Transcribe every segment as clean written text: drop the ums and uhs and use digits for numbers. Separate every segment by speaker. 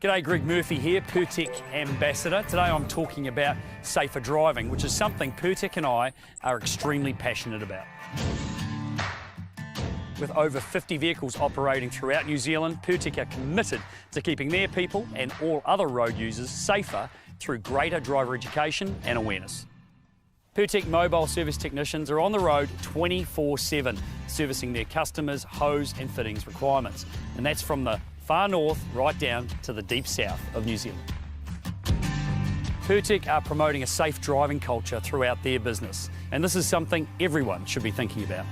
Speaker 1: G'day, Greg Murphy here, Pertec Ambassador. Today I'm talking about safer driving, which is something Pertec and I are extremely passionate about. With over 50 vehicles operating throughout New Zealand, Pertec are committed to keeping their people and all other road users safer through greater driver education and awareness. Pertec mobile service technicians are on the road 24/7, servicing their customers' hose and fittings requirements. And that's from the far north right down to the deep south of New Zealand. Pertec are promoting a safe driving culture throughout their business, and this is something everyone should be thinking about.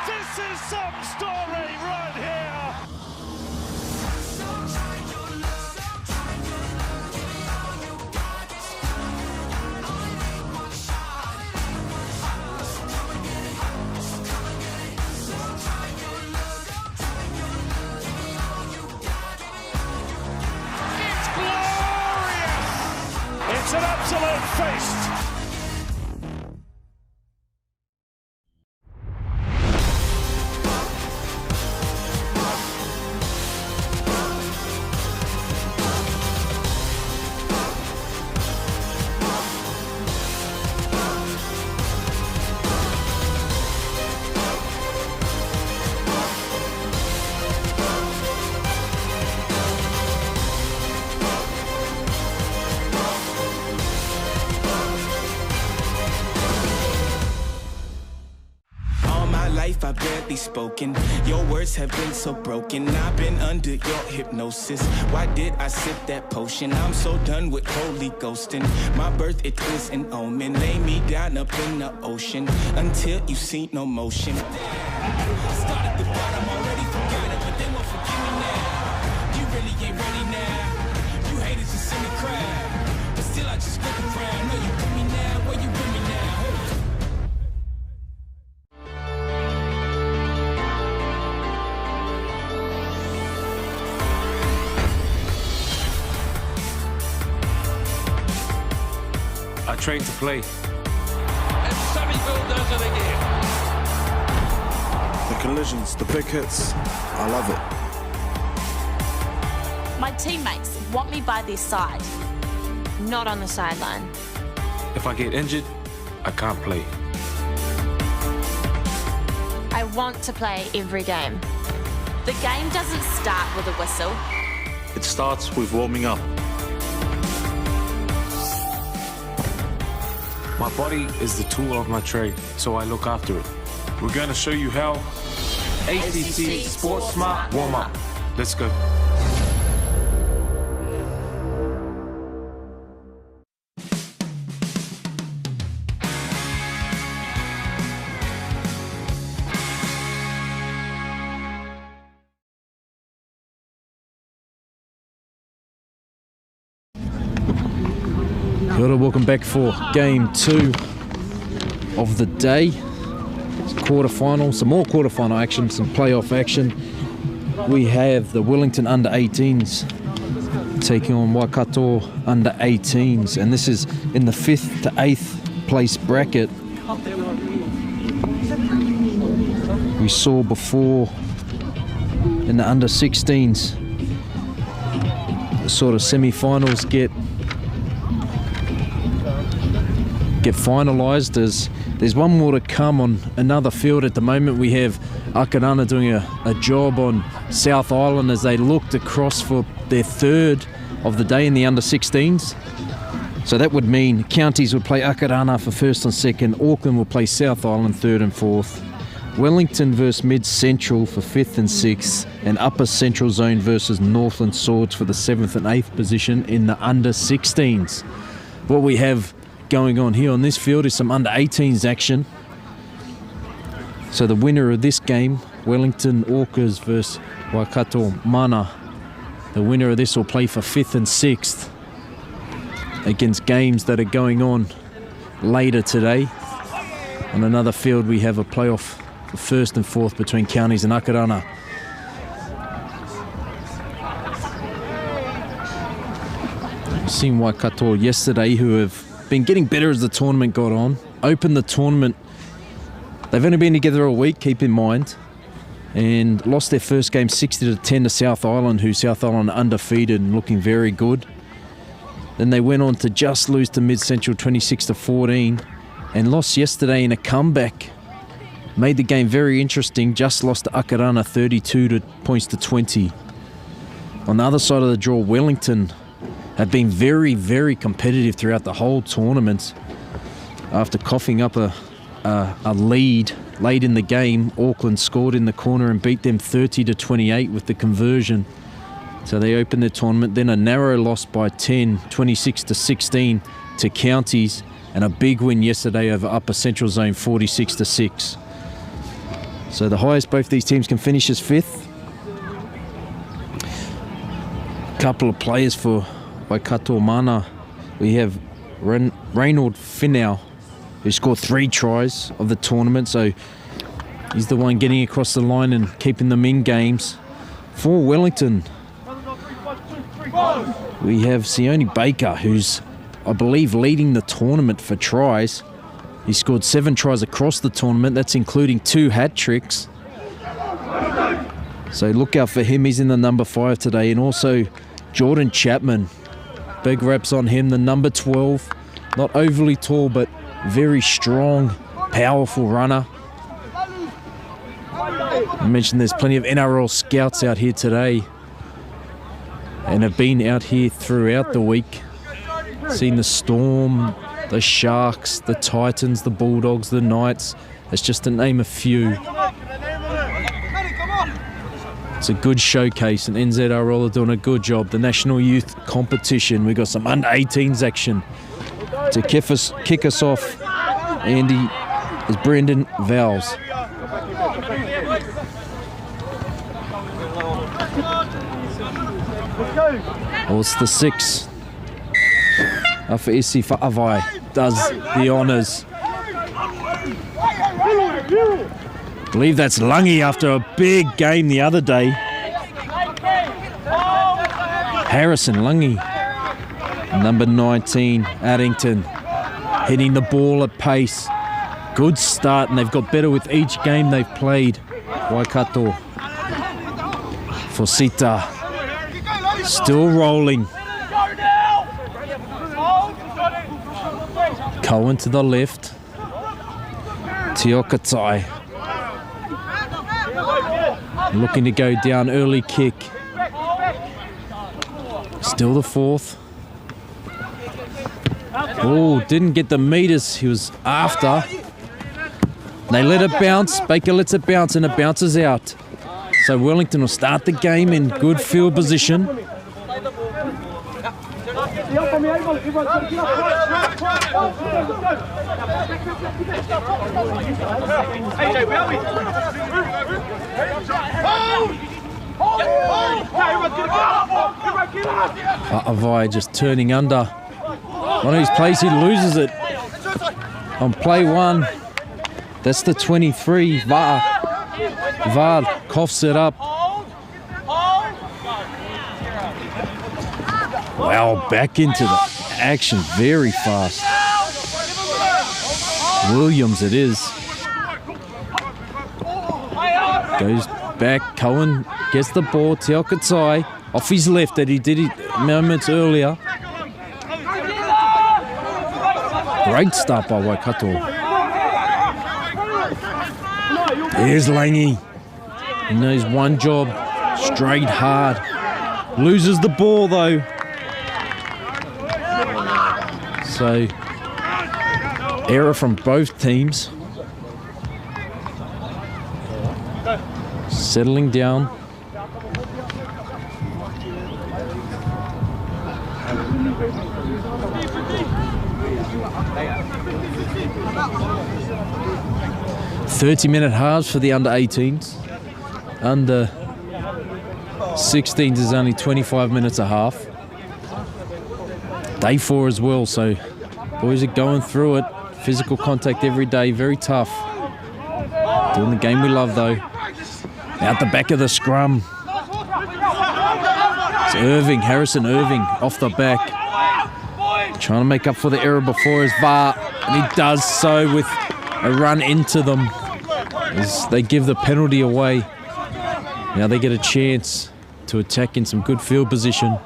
Speaker 2: This is some story right here! It's an absolute feast.
Speaker 3: I've barely spoken. Your words have been so broken. I've been under your hypnosis. Why did I sip that potion? I'm so done with holy ghosting. My birth, it is an omen. Lay me down up in the ocean until you see no motion. Start at the bottom, already forgot it, but they won't forgive me now. You really ain't ready now. You haters just in the crowd, but still I just look around. No, you with me now, where you with me now?
Speaker 4: I train to play.
Speaker 2: And Sunnyville does it again.
Speaker 5: The collisions, the big hits, I love it.
Speaker 6: My teammates want me by their side, not on the sideline.
Speaker 4: If I get injured, I can't play.
Speaker 6: I want to play every game. The game doesn't start with a whistle.
Speaker 5: It starts with warming up.
Speaker 4: My body is the tool of my trade, so I look after it. We're gonna show you how. ACT Sports Smart Warm Up. Let's go.
Speaker 7: Kia ora, welcome back for game 2 of the day. It's quarterfinal, some more quarterfinal action, some playoff action. We have the Wellington under 18s taking on Waikato under 18s, and this is in the 5th to 8th place bracket. We saw before in the under 16s, the sort of semi-finals get finalised. There's one more to come on another field. At the moment we have Akarana doing a job on South Island as they looked across for their 3rd of the day in the under 16s. So that would mean counties would play Akarana for 1st and 2nd, Auckland will play South Island 3rd and 4th, Wellington versus Mid Central for 5th and 6th, and Upper Central Zone versus Northland Swords for the 7th and 8th position in the under 16s. What we have going on here on this field is some under 18s action. So the winner of this game, Wellington Orcas versus Waikato Mana, the winner of this will play for 5th and 6th against games that are going on later today. On another field we have a playoff for 1st and 4th between counties and Akarana. We've seen Waikato yesterday, who have been getting better as the tournament got on. Opened the tournament. They've only been together a week, keep in mind, and lost their first game 60-10 to South Island, who South Island undefeated and looking very good. Then they went on to just lose to Mid Central 26-14 and lost yesterday in a comeback. Made the game very interesting, just lost to Akarana 32 points to 20. On the other side of the draw, Wellington have been very, very competitive throughout the whole tournament. After coughing up a lead late in the game, Auckland scored in the corner and beat them 30-28 with the conversion. So they opened their tournament. Then a narrow loss by 10, 26-16 to Counties, and a big win yesterday over Upper Central Zone 46-6. So the highest both these teams can finish is 5th. Couple of players for Waikato Mana. We have Reynold Finau, who scored 3 tries of the tournament, so he's the one getting across the line and keeping them in games. For Wellington, we have Sione Baker, who's, I believe, leading the tournament for tries. He scored 7 tries across the tournament. That's including 2 hat tricks. So look out for him. He's in the number 5 today. And also Jordan Chapman. Big reps on him, the number 12. Not overly tall, but very strong, powerful runner. I mentioned there's plenty of NRL scouts out here today and have been out here throughout the week. Seen the Storm, the Sharks, the Titans, the Bulldogs, the Knights. That's just to name a few. It's a good showcase, and NZRL are doing a good job. The National Youth Competition, we've got some under-18s action. To kick us off, Andy, is Brendan Vowles. Oh, it's the 6. Afaese Fa'avae does the honours. I believe that's Lungy after a big game the other day. Harrison Lungy, number 19, Addington, hitting the ball at pace. Good start, and they've got better with each game they've played. Waikato. Fosita, still rolling. Cohen to the left. Tiokatai looking to go down, early kick. Still the 4th. Oh, didn't get the meters he was after. They let it bounce. Baker lets it bounce, and it bounces out. So Wellington will start the game in good field position. Fa'avae just turning under. One of his plays, he loses it. On play 1, that's the 23, Var coughs it up. Wow, back into the action very fast. Williams it is. Goes back, Cohen gets the ball, Tiokatai off his left that he did it moments earlier. Great start by Waikato. There's Langy. He knows one job, straight hard. Loses the ball though. So, error from both teams. Settling down. "30-minute halves for the under-18s. Under-16s is only 25 minutes a half. Day 4 as well, so boys are going through it. Physical contact every day, very tough. Doing the game we love though. Out the back of the scrum. It's Irving, Harrison Irving off the back. Trying to make up for the error before his VAR, and he does so with a run into them as they give the penalty away. Now they get a chance to attack in some good field position.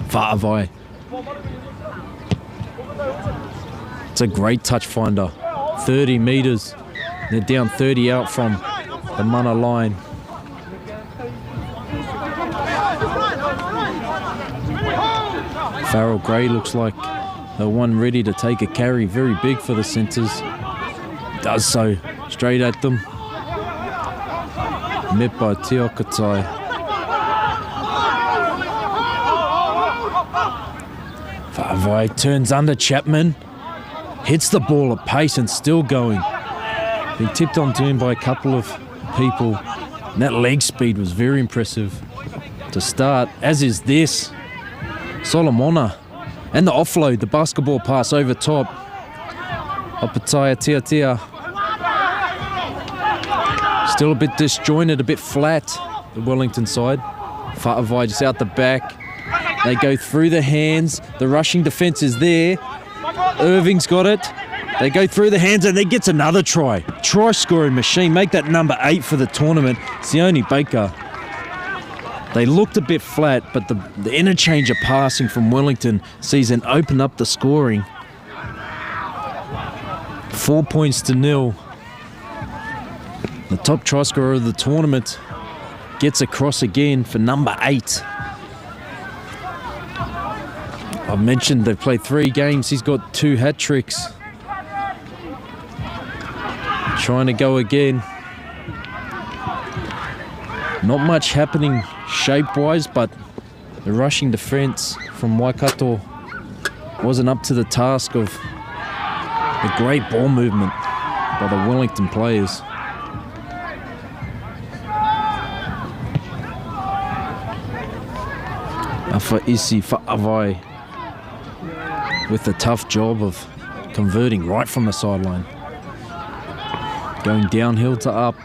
Speaker 7: Fa'avae. It's a great touch finder. 30 metres. They're down 30 out from the mana line. Pharrell Gray looks like the one ready to take a carry. Very big for the centres. Does so straight at them. Met by Teokatai. Fa'avae turns under Chapman. Hits the ball at pace and still going. Been tipped onto him by a couple of people. And that leg speed was very impressive to start, as is this. Solomona. And the offload, the basketball pass over top. Opetaia-Tiatia. Still a bit disjointed, a bit flat, the Wellington side. Fa'avae just out the back. They go through the hands. The rushing defence is there. Irving's got it. They go through the hands and they gets another try. Try scoring machine. Make that number 8 for the tournament. Sione Baker. They looked a bit flat, but the interchange of passing from Wellington sees them open up the scoring. 4 points to 0. The top try scorer of the tournament gets across again for number 8. I've mentioned they've played 3 games. He's got 2 hat tricks. Trying to go again. Not much happening shape-wise, but the rushing defence from Waikato wasn't up to the task of the great ball movement by the Wellington players. Afaese Fa'avae with the tough job of converting right from the sideline. Going downhill to up.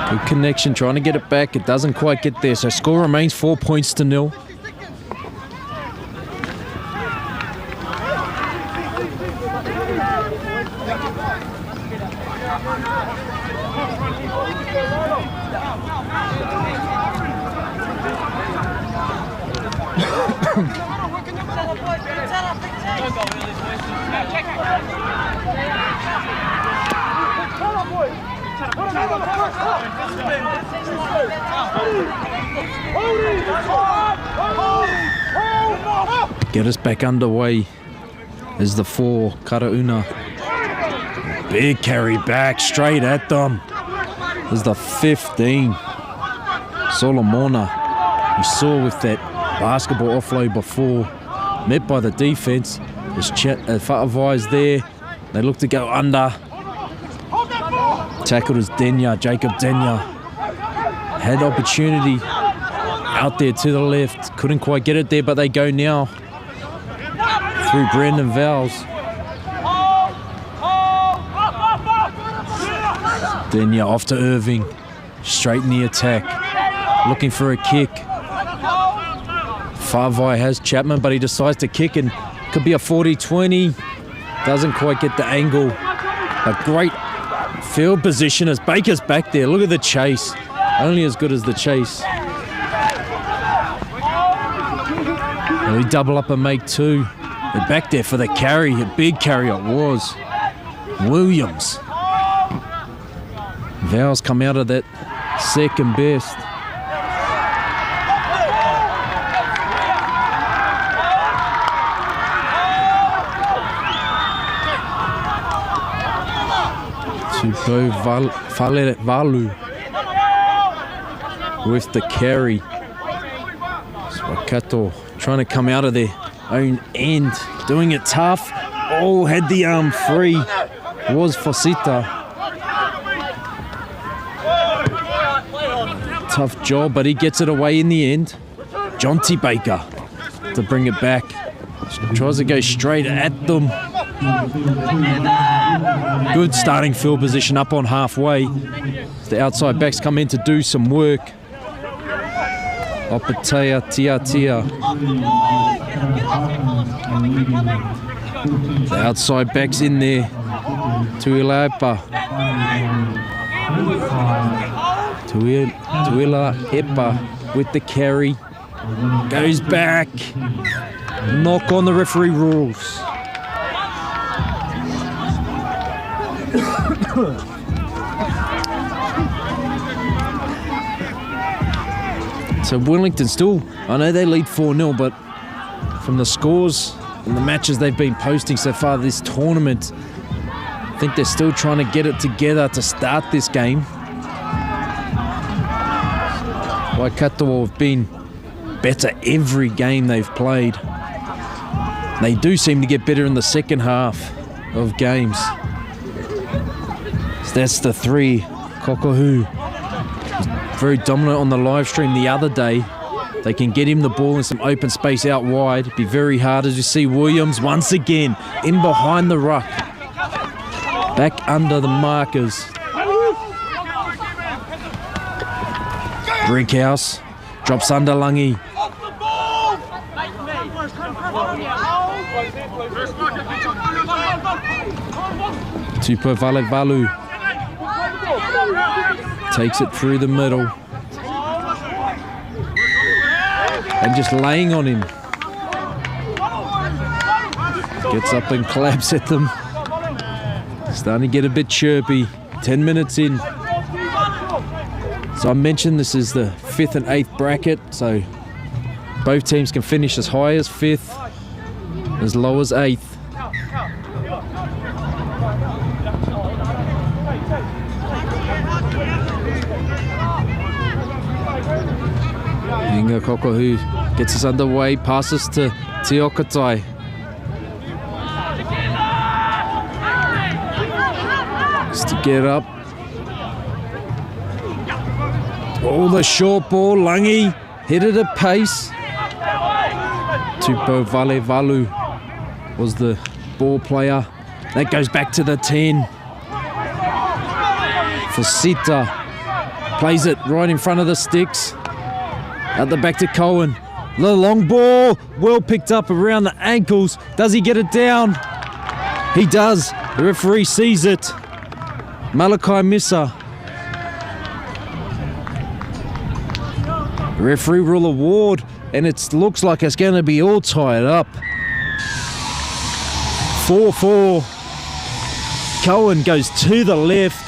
Speaker 7: Good connection, trying to get it back. It doesn't quite get there, so score remains 4 points to 0. Get us back underway is the 4, Karauna. Big carry back, straight at them. Is the 15, Solomona. You saw with that basketball offload before, met by the defence. Fa'avae's there. They look to go under. Tackled as Jacob Denya. Had opportunity out there to the left. Couldn't quite get it there, but they go now through Brendan Vowles. Denya off to Irving. Straight in the attack. Looking for a kick. Fa'avae has Chapman, but he decides to kick and could be a 40-20. Doesn't quite get the angle. A great field position as Baker's back there. Look at the chase. Only as good as the chase. And we double up and make 2. They're back there for the carry. A big carry it was. Williams. Vowles come out of that second best. To Valu with the carry. Waikato trying to come out of their own end, doing it tough. Oh, had the arm free. Was Fosita. Tough job, but he gets it away in the end. Jonty Baker to bring it back. Tries to go straight at them. Good starting field position up on halfway. The outside backs come in to do some work. Opetaia-Tiatia. The outside backs in there. Tuilaepa. Tuilaepa with the carry. Goes back. Knock on the referee rules. So Wellington still, I know they lead 4-0, but from the scores and the matches they've been posting so far this tournament, I think they're still trying to get it together to start this game. Waikato have been better every game they've played. They do seem to get better in the second half of games. So that's the three. Kokohu, very dominant on the live stream the other day. They can get him the ball in some open space out wide. It'd be very hard, as you see Williams once again in behind the ruck. Back under the markers. Brinkhouse drops under Langi. Tupo Valevalu takes it through the middle and just laying on him. Gets up and claps at them. Starting to get a bit chirpy. 10 minutes in. So I mentioned this is the 5th and 8th bracket, so both teams can finish as high as 5th, as low as 8th. Inga Kokohu gets us underway, passes to Teokatai. Just to get up. Oh, the short ball, Langi hit it at pace. Tupo Valevalu was the ball player. That goes back to the 10. Fosita plays it right in front of the sticks. At the back to Cohen. The long ball, well picked up around the ankles. Does he get it down? He does. The referee sees it. Malachi Missa. Referee rule award, and it looks like it's going to be all tied up. 4-4. Cohen goes to the left.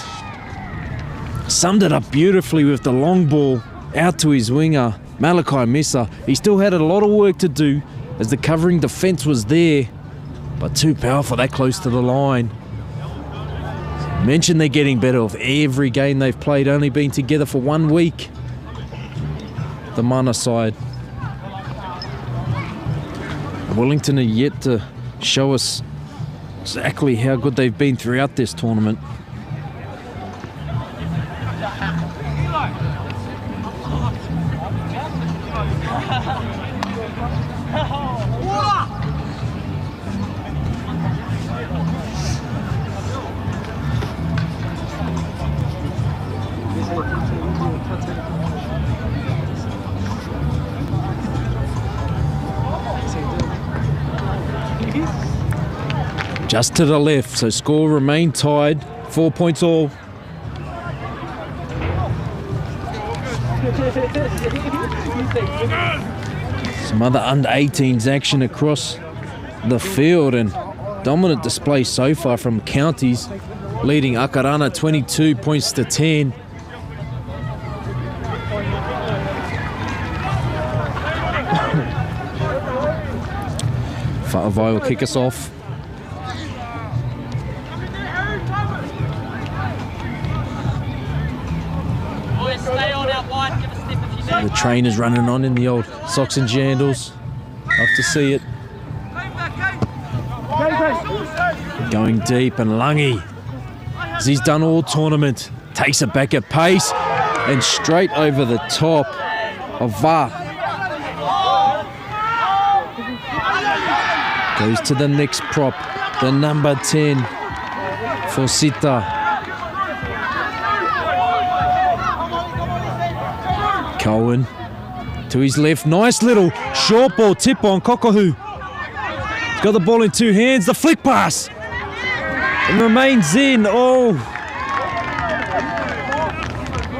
Speaker 7: Summed it up beautifully with the long ball out to his winger, Malachi Missa. He still had a lot of work to do as the covering defence was there, but too powerful that close to the line. Mentioned they're getting better with every game they've played, only been together for 1 week. The Mana side. Wellington are yet to show us exactly how good they've been throughout this tournament. Just to the left, so score remained tied, 4 points all. Some other under-18s action across the field, and dominant display so far from counties, leading Akarana 22 points to 10. Fa'avae will kick us off. The trainers running on in the old socks and jandals. Love to see it. Going deep, and Langi, as he's done all tournament, takes it back at pace and straight over the top of Va. Goes to the next prop, the number 10 for Sita. Cohen to his left, nice little short ball tip on Kokohu. He's got the ball in two hands, the flick pass. It remains in, oh.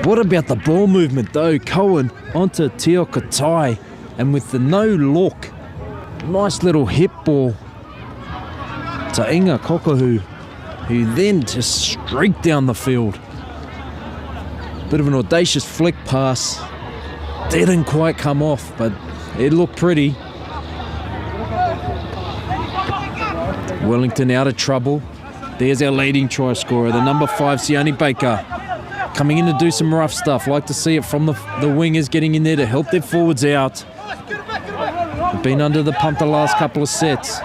Speaker 7: What about the ball movement though? Cohen onto Tiokatai, and with the no look, nice little hip ball to Inga Kokohu, who then just streaked down the field. Bit of an audacious flick pass. Didn't quite come off, but it looked pretty. Wellington out of trouble. There's our leading try scorer, the number 5, Sione Baker. Coming in to do some rough stuff. Like to see it from the wingers getting in there to help their forwards out. They've been under the pump the last couple of sets.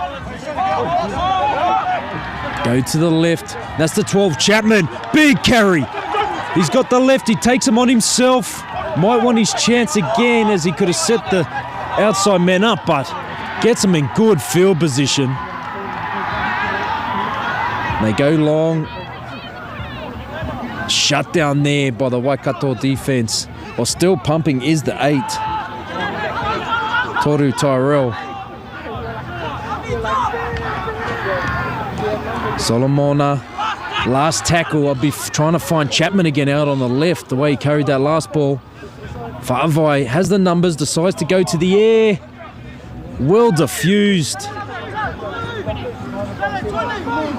Speaker 7: Go to the left. That's the 12, Chapman. Big carry. He's got the left. He takes him on himself. Might want his chance again, as he could have set the outside man up, but gets him in good field position. They go long. Shut down there by the Waikato defense. While still pumping is the 8. Toru-Tyrell. Solomona. Last tackle. I'll be trying to find Chapman again out on the left, the way he carried that last ball. Fa'avae has the numbers, decides to go to the air. Well diffused.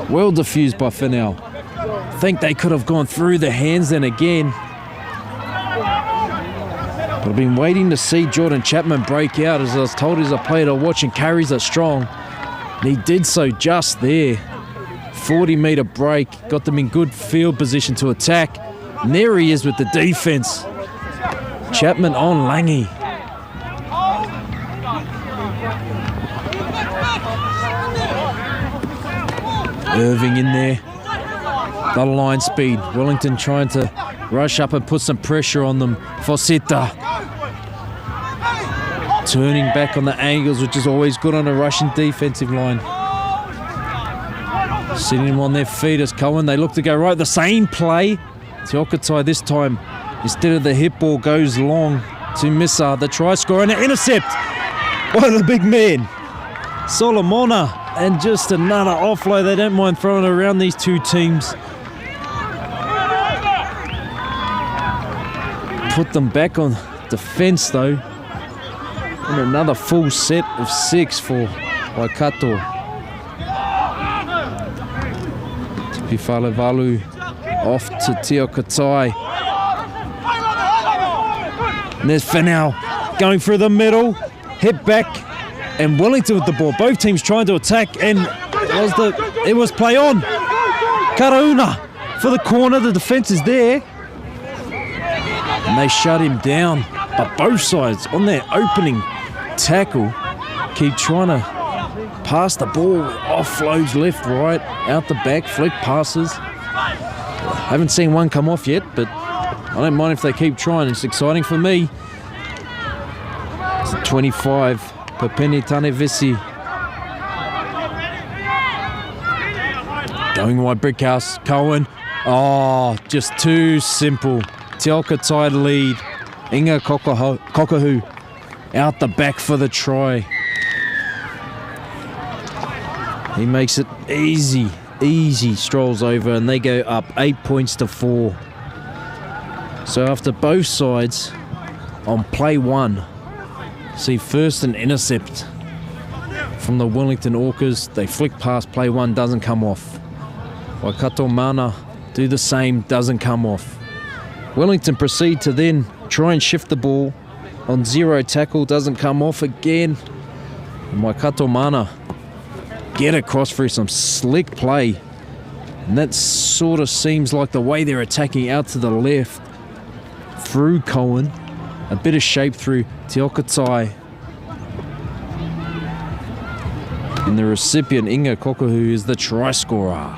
Speaker 7: Well diffused by Fennell. I think they could have gone through the hands then again. But I've been waiting to see Jordan Chapman break out, as I was told he's a player to watch and carries are strong. And he did so just there. 40-metre break, got them in good field position to attack. And there he is with the defence. Chapman on Langi. Irving in there. The line speed. Wellington trying to rush up and put some pressure on them. Fosita. Turning back on the angles, which is always good on a Russian defensive line. Sitting them on their feet as Cohen. They look to go right. The same play. Tiokatai this time, instead of the hip ball, goes long to Missa, the try scorer, and an intercept. What a big man. Solomona, and just another offload. They don't mind throwing it around, these two teams. Put them back on defence though. And another full set of 6 for Waikato. Pifalevalu off to Tiokatai. And there's Fennell going through the middle. Hit back. And Wellington with the ball. Both teams trying to attack. And it was play on. Karauna for the corner. The defence is there. And they shut him down. But both sides on their opening tackle keep trying to pass the ball. Offloads left, right, out the back, flick passes. Haven't seen one come off yet, but I don't mind if they keep trying. It's exciting for me. It's 25, Papeni Tanevisi. Going wide, Brickhouse, Cohen. Oh, just too simple. Tiokatai lead. Inga Kokohu out the back for the try. He makes it easy, strolls over, and they go up 8 points to 4. So after both sides on play 1, see first an intercept from the Wellington Orcas. They flick past play 1, doesn't come off. Waikato Mana do the same, doesn't come off. Wellington proceed to then try and shift the ball on 0 tackle, doesn't come off again. And Waikato Mana get across through some slick play. And that sort of seems like the way they're attacking out to the left. Through Cohen. A bit of shape through Tiokatai. And the recipient, Inga Kokohu, is the try scorer.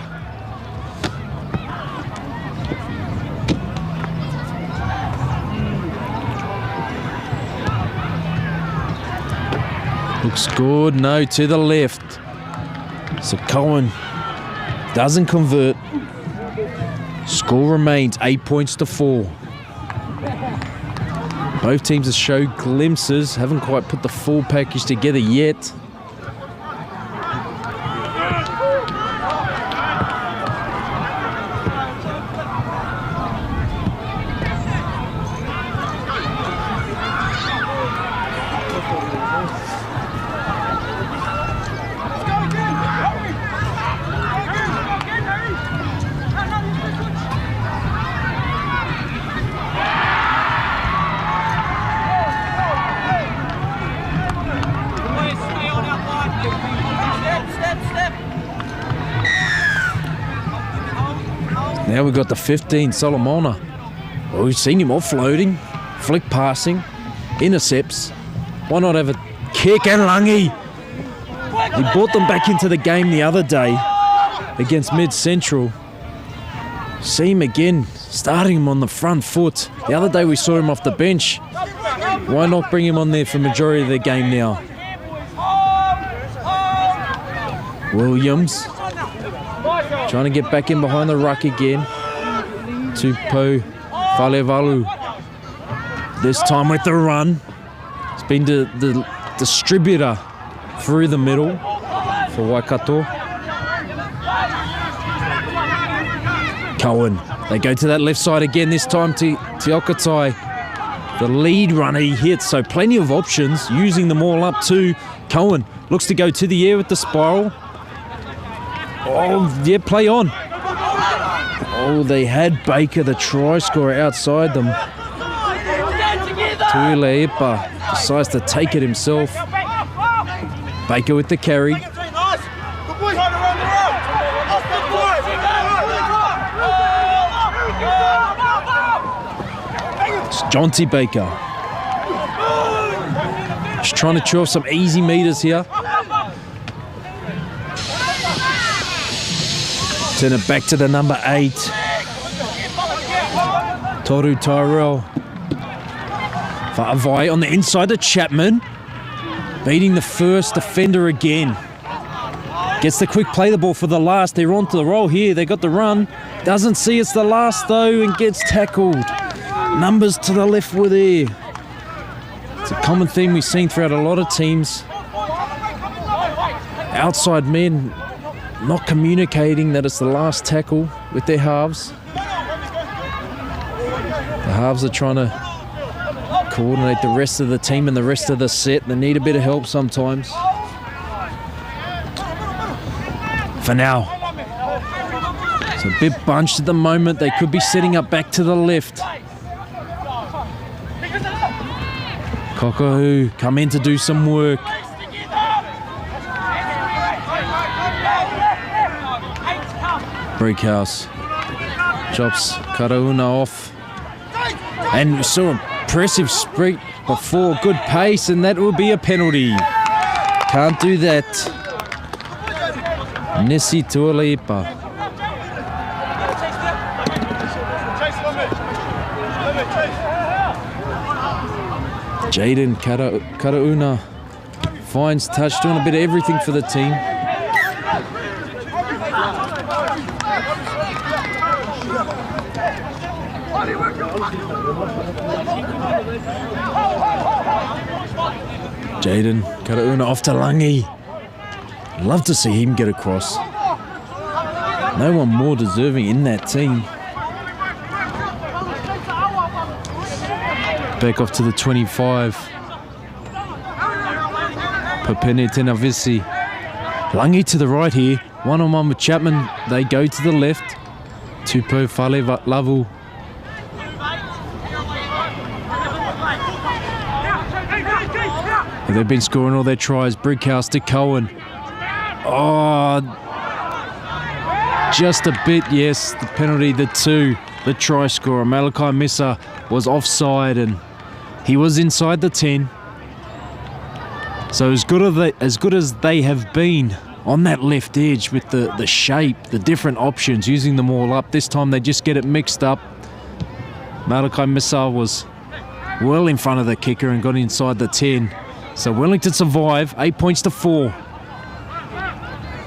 Speaker 7: Looks good. No, to the left. So Cohen doesn't convert. Score remains 8 points to 4. Both teams have showed glimpses, haven't quite put the full package together yet. Now we've got the 15, Solomona. Oh, we've seen him offloading, flick passing, intercepts. Why not have a kick? And Langi. He brought them back into the game the other day against Mid Central. See him again, starting him on the front foot. The other day we saw him off the bench. Why not bring him on there for majority of the game now? Williams trying to get back in behind the ruck again. Tupo Falevalu. This time with the run. It's been the distributor through the middle for Waikato. Cohen. They go to that left side again, this time to Teokatai. The lead runner he hits, so plenty of options, using them all up too. Cohen looks to go to the air with the spiral. Oh, yeah, play on. Oh, they had Baker, the try scorer, outside them. Tuilaepa decides to take it himself. Baker with the carry. It's Jonty Baker. Just trying to chew off some easy meters here. Turn it back to the number 8. Toru-Tyrell. Fa'avae on the inside to Chapman. Beating the first defender again. Gets the quick play the ball for the last. They're onto the roll here. They got the run. Doesn't see it's the last though and gets tackled. Numbers to the left were there. It's a common theme we've seen throughout a lot of teams. Outside men not communicating that it's the last tackle with their halves. The halves are trying to coordinate the rest of the team and the rest of the set. They need a bit of help sometimes. For now. It's a bit bunched at the moment. They could be setting up back to the left. Kokohu come in to do some work. Breakhouse chops Karauna off, and we saw a impressive sprint before, good pace, and that will be a penalty. Can't do that. Enesi Tuilaepa. Jaden Karauna finds touch, doing a bit of everything for the team. Jaden Karauna off to Langi. Love to see him get across. No one more deserving in that team. Back off to the 25. Papene Tenavisi. Langi to the right here. One-on-one with Chapman. They go to the left. Tupo Falevalu. They've been scoring all their tries. Brickhouse to Cohen. Oh, just a bit, yes. The penalty, the 2, the try scorer. Malachi Missa was offside and he was inside the 10. So as good as they have been on that left edge with the shape, the different options, using them all up, this time they just get it mixed up. Malachi Missa was well in front of the kicker and got inside the 10. So Wellington survive, 8 points to 4.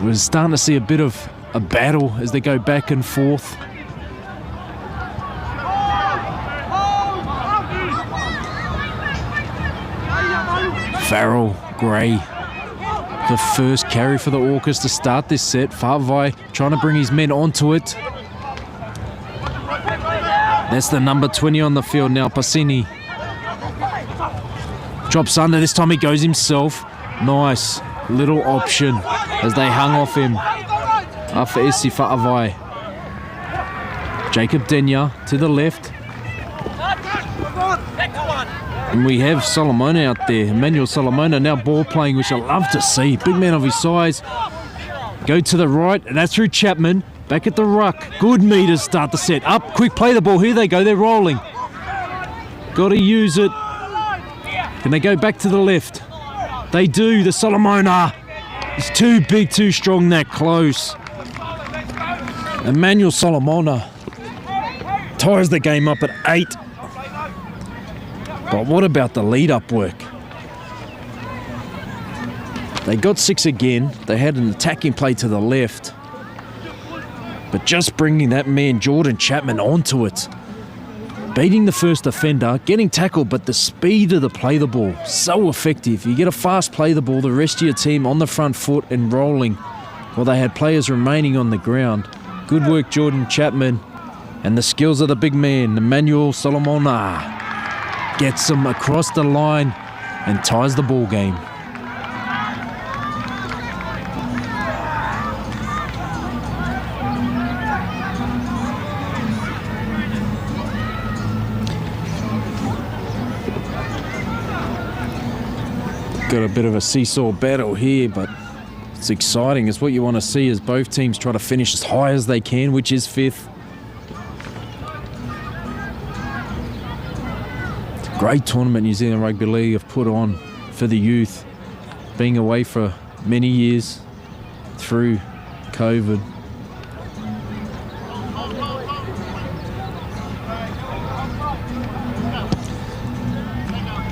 Speaker 7: We're starting to see a bit of a battle as they go back and forth. Pharrell Gray, the first carry for the Orcas to start this set. Fa'avae trying to bring his men onto it. That's the number 20 on the field now, Pasene. Drops under, this time he goes himself. Nice little option as they hung off him. Afaese Fa'avae. Jacob Denya to the left. And we have Solomona out there, Emmanuel Solomona now ball playing, which I love to see. Big man of his size. Go to the right, and that's through Chapman. Back at the ruck. Good meters start the set. Up, quick, play the ball. Here they go, they're rolling. Got to use it. Can they go back to the left? They do, the Solomona. It's too big, too strong, that close. Emmanuel Solomona ties the game up at 8. But what about the lead-up work? They got 6 again. They had an attacking play to the left. But just bringing that man, Jordan Chapman, onto it. Beating the first defender, getting tackled, but the speed of the play the ball, so effective. You get a fast play the ball, the rest of your team on the front foot and rolling. Well, they had players remaining on the ground. Good work, Jordan Chapman. And the skills of the big man, Emmanuel Solomona. Gets him across the line and ties the ball game. Got a bit of a seesaw battle here, but it's exciting. It's what you want to see as both teams try to finish as high as they can, which is 5th. Great tournament New Zealand Rugby League have put on for the youth, being away for many years through COVID.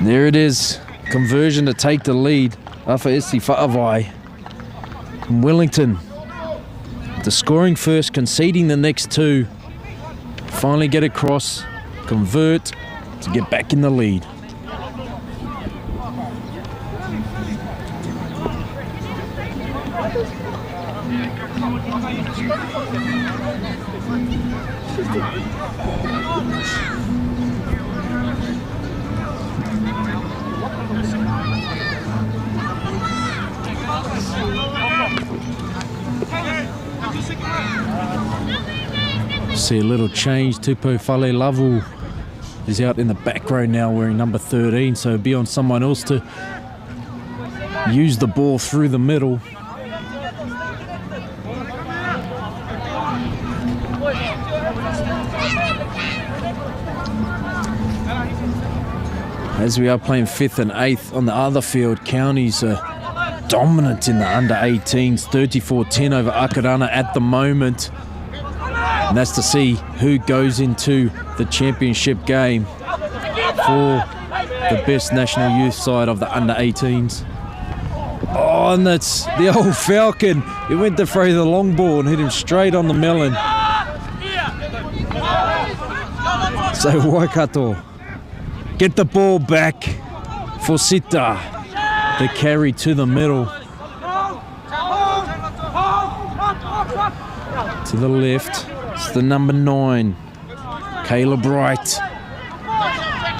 Speaker 7: There it is, conversion to take the lead. Afaese Fa'avae from Wellington. The scoring first, conceding the next 2. Finally get across, convert, to get back in the lead. See a little change. Tupu Fale is out in the back row now wearing number 13, so it'll be on someone else to use the ball through the middle. As we are playing 5th and 8th on the other field, Counties are dominant in the under-18s, 34-10 over Akarana at the moment. And that's to see who goes into the championship game for the best national youth side of the under-18s. Oh, and that's the old Falcon. He went to throw the long ball and hit him straight on the melon. So Waikato get the ball back for Sita. The carry to the middle. To the left. It's the number 9, Caleb Wright.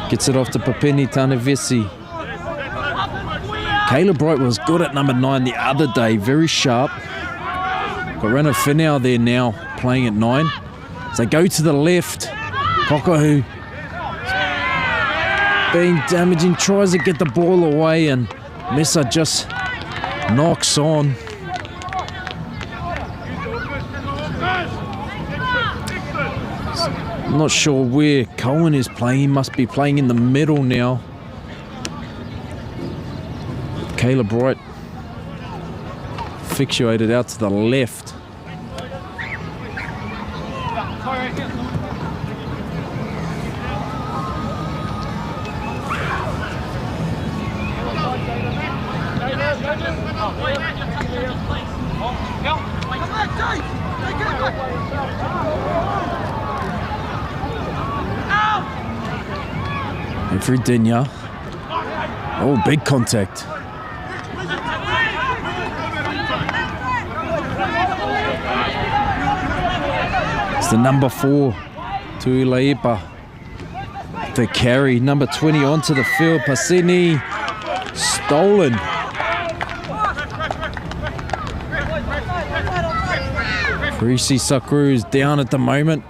Speaker 7: Gets it off to Papeni Tanevisi. Caleb Wright was good at number 9 the other day, very sharp. Got Rana Finau there now, playing at 9. So they go to the left. Kokohu being damaging, tries to get the ball away, and Mesa just knocks on. I'm not sure where Cohen is playing. He must be playing in the middle now. Caleb Wright fixated out to the left. through Dinya. Oh, big contact. It's the number 4, Tuilaepa. The carry, number 20 onto the field. Pasene, stolen. Perese-Sukroo is down at the moment.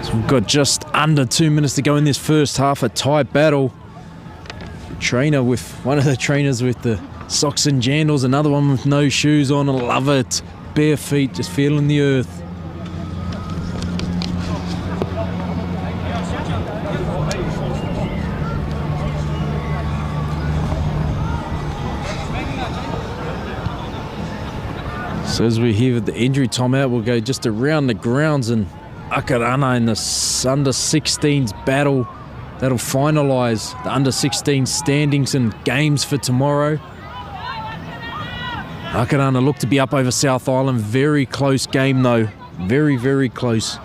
Speaker 7: So we've got just under 2 minutes to go in this first half. A tight battle. One of the trainers with the socks and jandals, another one with no shoes on. I love it. Bare feet, just feeling the earth. So as we hear the injury timeout, we'll go just around the grounds and Akarana in the under-16s battle. That'll finalise the under-16 standings and games for tomorrow. Akarana look to be up over South Island. Very close game though. Very, very close.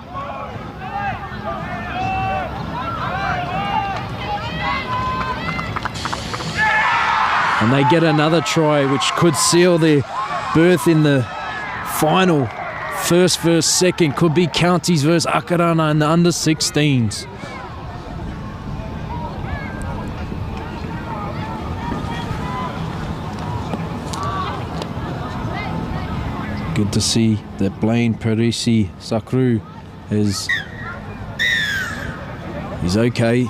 Speaker 7: And they get another try which could seal their berth in the final. First versus second could be Counties versus Akarana in the under-16s. Good to see that Blayne Perese-Sukroo he's okay.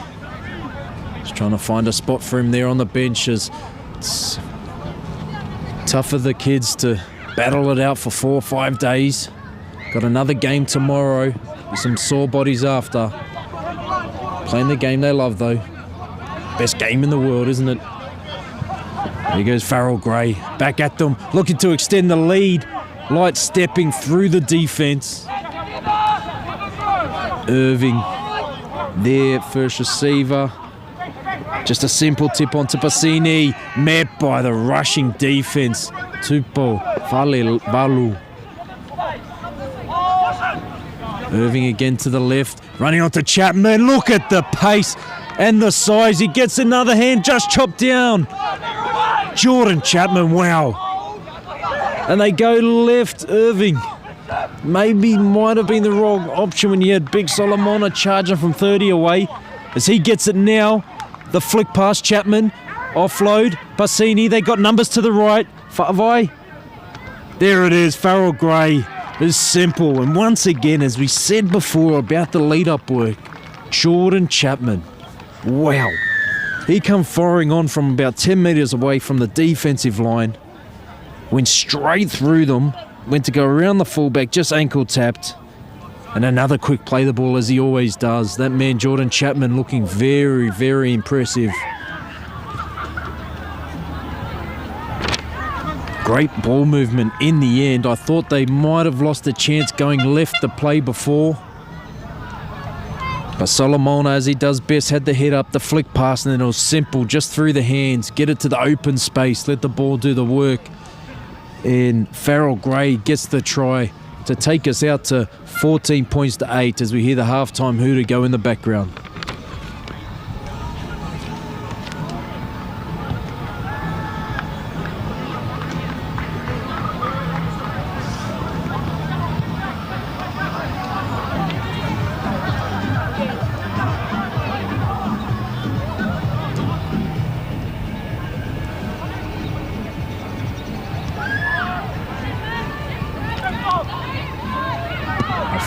Speaker 7: Just trying to find a spot for him there on the bench, as it's tough for the kids to battle it out for 4 or 5 days. Got another game tomorrow with some sore bodies after. Playing the game they love though. Best game in the world, isn't it? There goes Pharrell Gray. Back at them, looking to extend the lead. Light stepping through the defence. Irving there, first receiver. Just a simple tip onto Pasene. Met by the rushing defence. Tupo Valu. Irving again to the left. Running onto Chapman. Look at the pace and the size. He gets another hand just chopped down. Jordan Chapman, wow. And they go left. Irving maybe might have been the wrong option when you had Big Solomona charging from 30 away. As he gets it now, the flick past Chapman, offload, Pasene, they got numbers to the right. Fa'avae, there it is, Pharrell Gray. It's simple, and once again, as we said before about the lead-up work, Jordan Chapman, wow. He come firing on from about 10 metres away from the defensive line. Went straight through them, went to go around the fullback, just ankle tapped. And another quick play the ball as he always does. That man Jordan Chapman looking very, very impressive. Great ball movement in the end. I thought they might have lost a chance going left the play before. But Solomona, as he does best, had the head up, the flick pass, and then it was simple, just through the hands. Get it to the open space, let the ball do the work. And Pharrell Gray gets the try to take us out to 14 points to 8 as we hear the halftime hooter go in the background.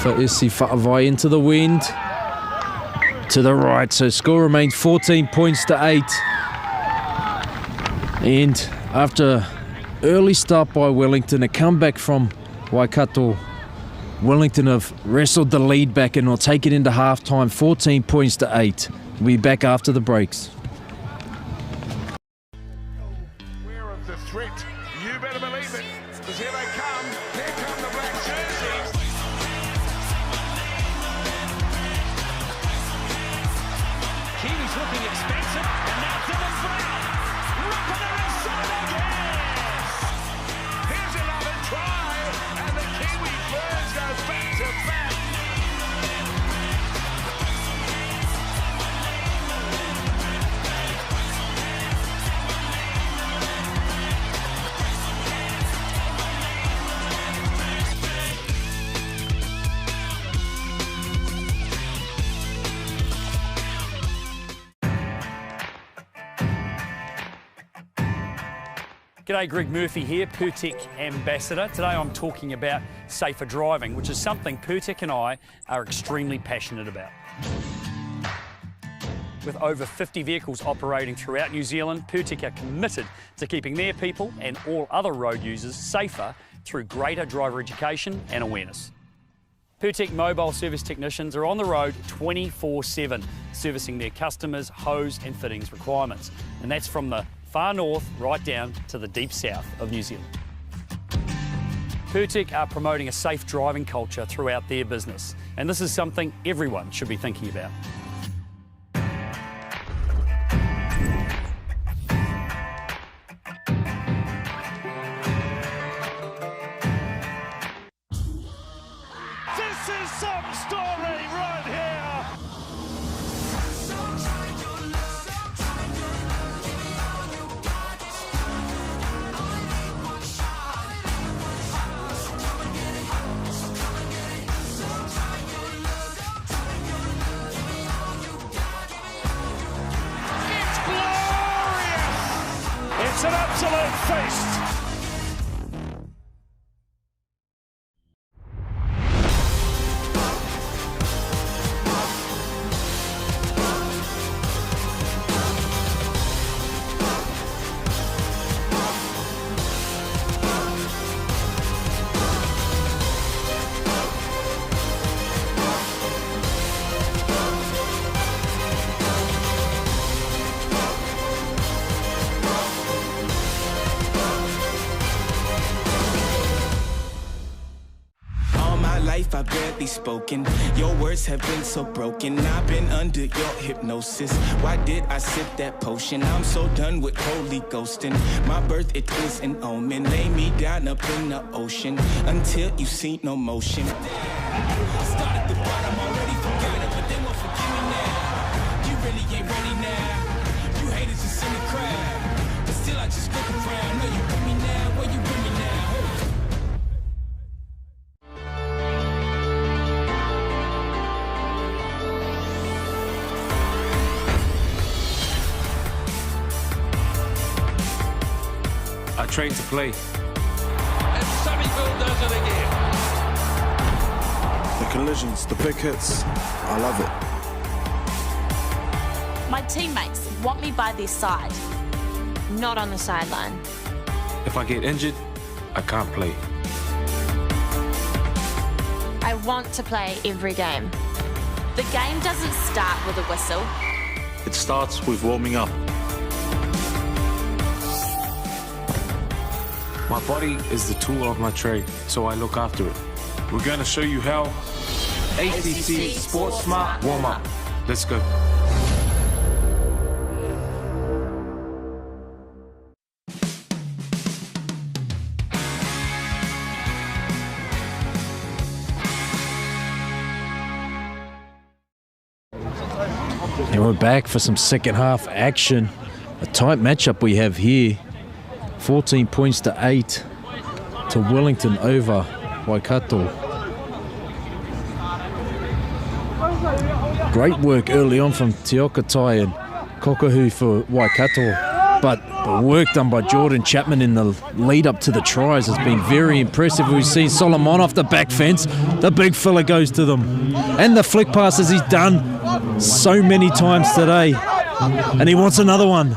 Speaker 7: Afaese Fa'avae into the wind. To the right, so score remains 14 points to 8. And after early start by Wellington, a comeback from Waikato, Wellington have wrestled the lead back and will take it into halftime, 14 points to 8. We'll be back after the breaks.
Speaker 2: Aware of the threat, you better believe it, because here they come. Here come the black jerseys. Kiwis looking expensive, and now Devon Brown. Look at the inside, yes! Here's another try, and the Kiwi Birds go
Speaker 1: G'day, Greg Murphy here, Pertek Ambassador. Today I'm talking about safer driving, which is something Pertek and I are extremely passionate about. With over 50 vehicles operating throughout New Zealand, Pertek are committed to keeping their people and all other road users safer through greater driver education and awareness. Pertek mobile service technicians are on the road 24/7, servicing their customers' hose and fittings requirements. And that's from the far north right down to the deep south of New Zealand. Pertek are promoting a safe driving culture throughout their business, and this is something everyone should be thinking about.
Speaker 2: This is some story right here. It's glorious. It's an absolute feast.
Speaker 3: I've barely spoken. Your words have been so broken. I've been under your hypnosis. Why did I sip that potion? I'm so done with holy ghosting. My birth, it is an omen. Lay me down up in the ocean until you see no motion. Started the bottom, already forgot it, but they won't forgive me now. You really ain't ready now. You haters just in the crowd, but still I just look around. Know you with me now, where you with me now?
Speaker 4: I train to play.
Speaker 2: And Sunnyville does it again.
Speaker 5: The collisions, the big hits, I love it.
Speaker 6: My teammates want me by their side, not on the sideline.
Speaker 4: If I get injured, I can't play.
Speaker 6: I want to play every game. The game doesn't start with a whistle.
Speaker 5: It starts with warming up.
Speaker 4: My body is the tool of my trade, so I look after it. We're gonna show you how. ACC Sports Smart Warm-Up. Let's go.
Speaker 7: And we're back for some second half action. A tight matchup we have here. 14 points to 8 to Wellington over Waikato. Great work early on from Te Okatai and Kokahu for Waikato, but the work done by Jordan Chapman in the lead up to the tries has been very impressive. We've seen Solomona off the back fence. The big fella goes to them. And the flick passes he's done so many times today. And he wants another one.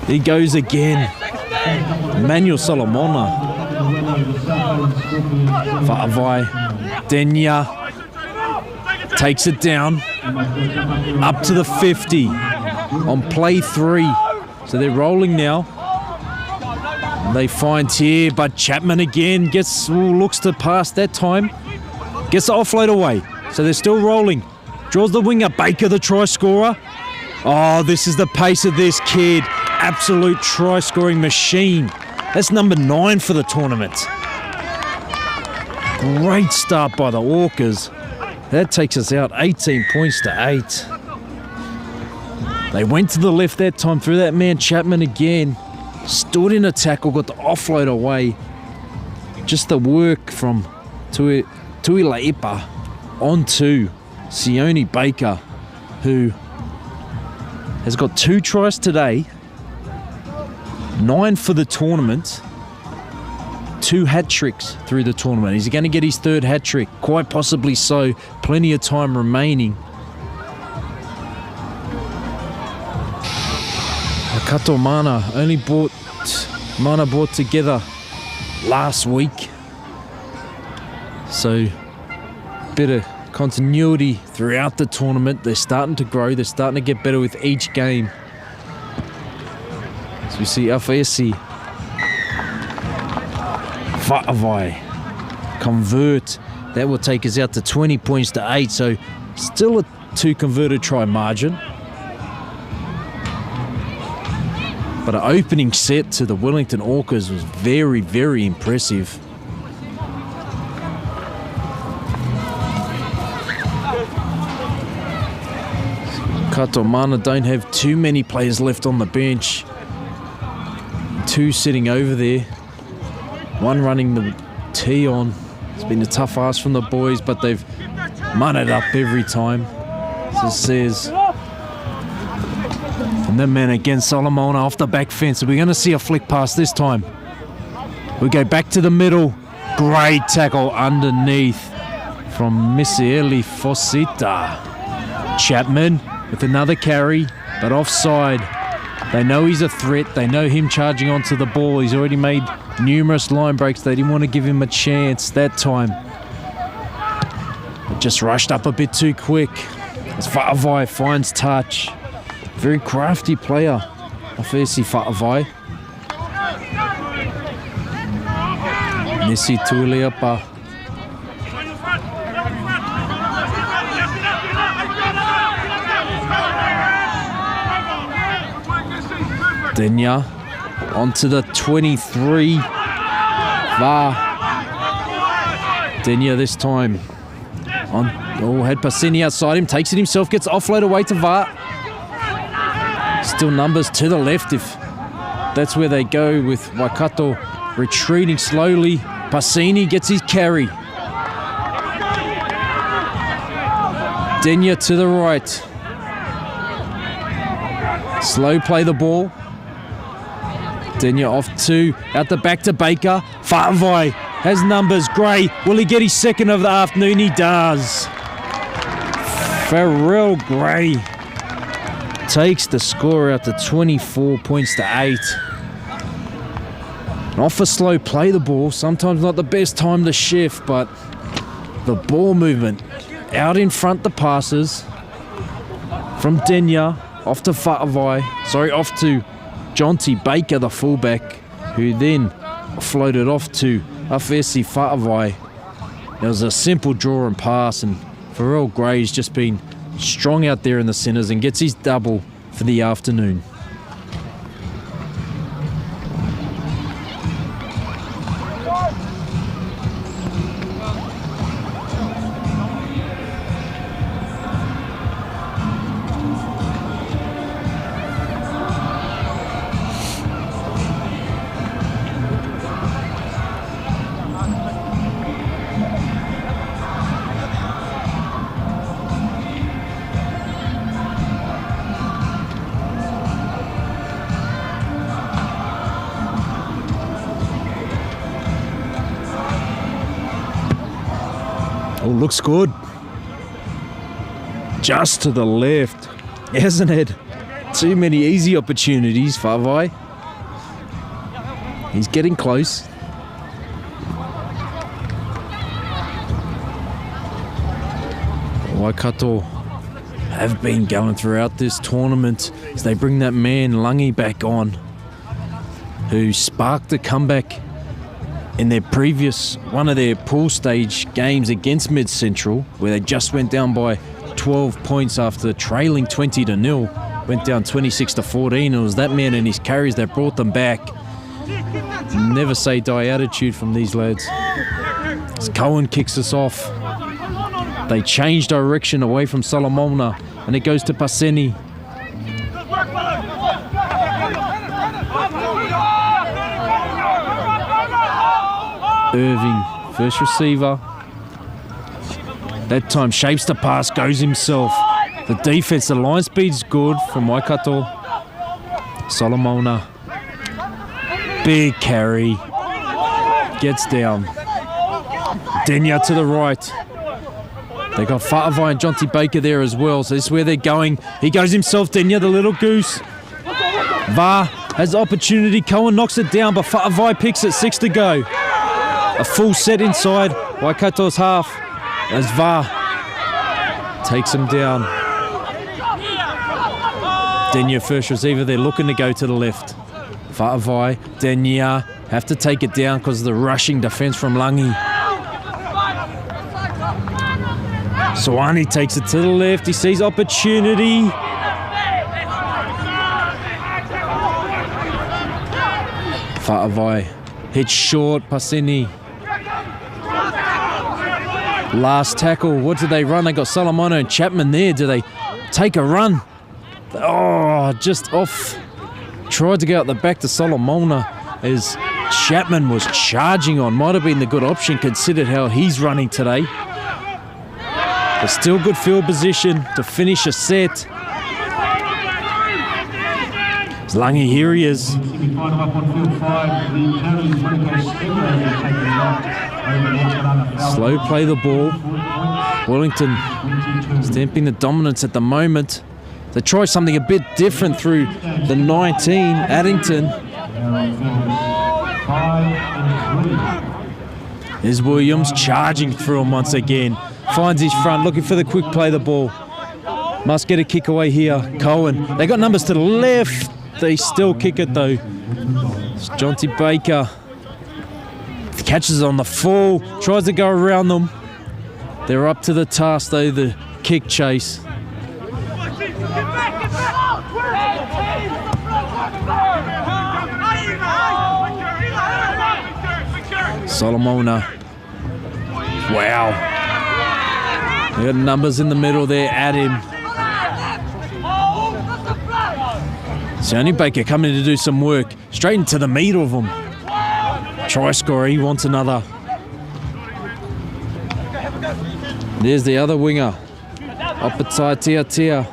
Speaker 7: He goes again. Emmanuel Solomona. Fa'avae. Denya takes it down. Up to the 50 on play 3. So they're rolling now. They find here, but Chapman again looks to pass that time. Gets the offload away. So they're still rolling. Draws the winger. Baker, the try scorer. Oh, this is the pace of this kid. Absolute try-scoring machine. That's number 9 for the tournament. Great start by the Orcas. That takes us out 18 points to 8. They went to the left that time through that man Chapman again. Stood in a tackle, got the offload away. Just the work from Tuilaepa onto Sione Baker, who has got 2 tries today. 9 for the tournament. 2 hat-tricks through the tournament. Is he going to get his 3rd hat-trick? Quite possibly so. Plenty of time remaining. Waikato Mana only brought together last week. So, bit of continuity throughout the tournament. They're starting to grow. They're starting to get better with each game. So we see Afaese Fa'avae convert. That will take us out to 20 points to 8. So still a 2 converted try margin. But an opening set to the Wellington Orcas was very, very impressive. Waikato Mana don't have too many players left on the bench. 2 sitting over there. 1 running the tee on. It's been a tough ask from the boys, but they've munned it up every time. So it says. And then man again, Solomona off the back fence. We're going to see a flick pass this time. We go back to the middle. Great tackle underneath from Misieli Fosita. Chapman with another carry, but offside. They know he's a threat. They know him charging onto the ball. He's already made numerous line breaks. They didn't want to give him a chance that time. It just rushed up a bit too quick. As Fa'avae finds touch. Very crafty player, Afaese Fa'avae. Enesi Tuilaepa. Denya onto the 23. Denya this time. Had Pasene outside him, takes it himself, gets offload away to Va. Still numbers to the left if that's where they go with Waikato retreating slowly. Pasene gets his carry. Denya to the right. Slow play the ball. Denya off out the back to Baker. Fa'avae has numbers. Gray, will he get his 2nd of the afternoon? He does. Pharrell Gray takes the score out to 24 points to 8. And off a slow play the ball. Sometimes not the best time to shift, but the ball movement out in front the passes from Denya off to Fa'avae. Off to Jonty Baker, the fullback, who then floated off to Afaese Fa'avae. It was a simple draw and pass, and Pharrell Gray's just been strong out there in the centres and gets his double for the afternoon. Oh, looks good. Just to the left. He hasn't had too many easy opportunities, Fa'avae. He's getting close. Waikato have been going throughout this tournament as they bring that man Langi back on, who sparked a comeback in their previous, one of their pool stage games against Mid Central, where they just went down by 12 points after trailing 20-0, went down 26-14. It was that man and his carries that brought them back. Never say die attitude from these lads. As Cohen kicks us off, they change direction away from Solomona, and it goes to Pasene. Irving, first receiver. That time shapes the pass, goes himself. The defense, the line speed's good from Waikato. Solomona Big carry. Gets down. Denya to the right. They got Fa'avae and Jonty Baker there as well, so this is where they're going. He goes himself, Denya, the little goose. Va has opportunity. Cohen knocks it down, but Fa'avae picks it. 6 to go. A full set inside Waikato's half as Va takes him down. Denya first receiver, they're looking to go to the left. Fa'avae, Denya have to take it down because of the rushing defence from Langi. Soanai takes it to the left, he sees opportunity. Fa'avae hits short, Pasene. Last tackle, what do they run? They got Solomona and Chapman there. Do they take a run? Oh, just off. Tried to go out the back to Solomona as Chapman was charging on. Might have been the good option considered how he's running today. But still good field position to finish a set. Langi, here he is. Slow play the ball. Wellington stamping the dominance at the moment. They try something a bit different through the 19, Addington. There's Williams charging through him once again. Finds his front, looking for the quick play the ball. Must get a kick away here. Cohen, they got numbers to the left. They still kick it though. It's Jonty Baker. Catches on the full, tries to go around them. They're up to the task though, the kick chase. Solomona. Wow. They got numbers in the middle there at him. Sione Baker coming to do some work. Straight into the meat of them. Try scorer, he wants another. There's the other winger. Opetaia-Tiatia.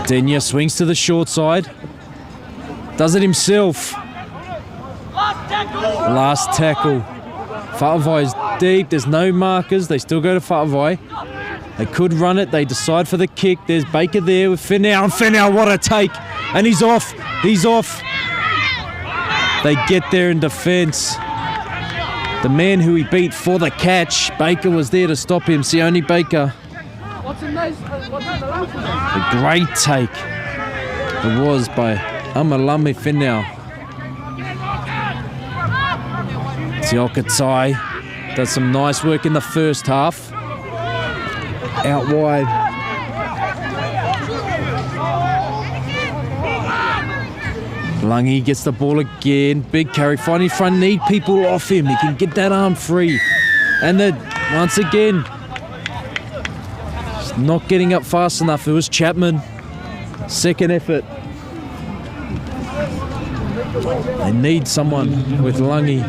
Speaker 7: Denya swings to the short side. Does it himself. Last tackle. Fa'avae is deep, there's no markers. They still go to Fa'avae. They could run it, they decide for the kick. There's Baker there with Finau, and Finau, what a take. And he's off, he's off. They get there in defence. The man who he beat for the catch, Baker was there to stop him, Sione Baker. A great take. It was by Amalame Finau. Tiokatai does some nice work in the first half. Out wide. Langi gets the ball again. Big carry, finding front, need people off him. He can get that arm free. And then once again, not getting up fast enough. It was Chapman. Second effort. They need someone with Langi.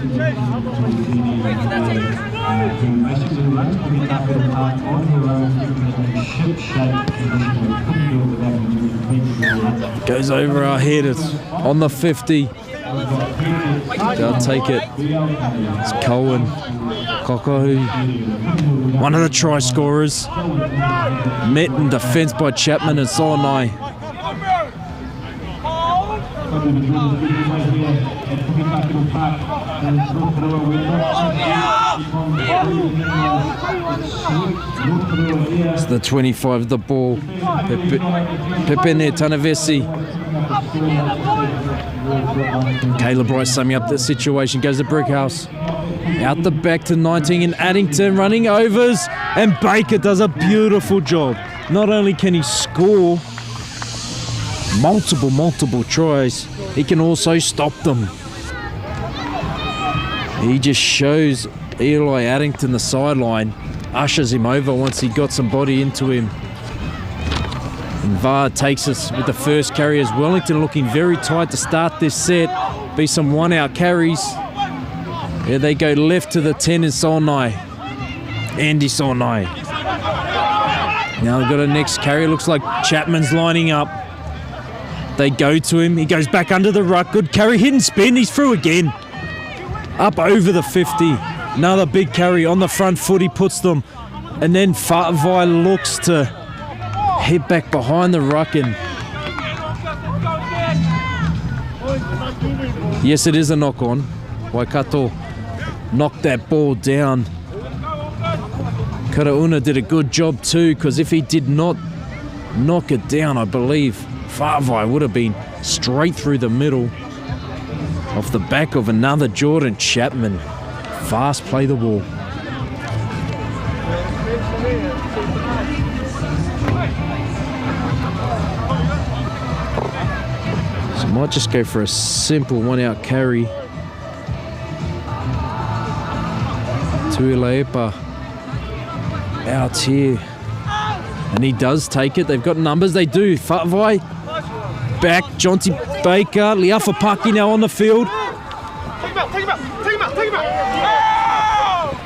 Speaker 7: Goes over our head. It's on the 50. They'll take it. It's Cohen. Kokohu. One of the try scorers. Met in defence by Chapman and Soanai. It's the 25 of the ball. Pepene Tanavesi. Caleb Rice summing up the situation. Goes to Brickhouse. Out the back to 19 in Addington. Running overs. And Baker does a beautiful job. Not only can he score multiple tries, he can also stop them. He just shows Eli Addington the sideline, ushers him over once he got some body into him. And VAR takes us with the first carry as Wellington looking very tight to start this set. Be some one-out carries. There they go left to the 10 in Soanai. Andy Soanai. Now they've got a next carry. Looks like Chapman's lining up. They go to him. He goes back under the ruck. Good carry, hit and spin. He's through again. Up over the 50. Another big carry on the front foot. He puts them. And then Fa'avae looks to head back behind the ruck. And yes, it is a knock on. Waikato knocked that ball down. Karauna did a good job too, because if he did not knock it down, I believe Fa'avae would have been straight through the middle off the back of another Jordan Chapman. Fast play the ball. So might just go for a simple one-out carry. Tuilaepa out here. And he does take it. They've got numbers. They do. Fa'avae back. Jonty Baker. Liafapaki now on the field.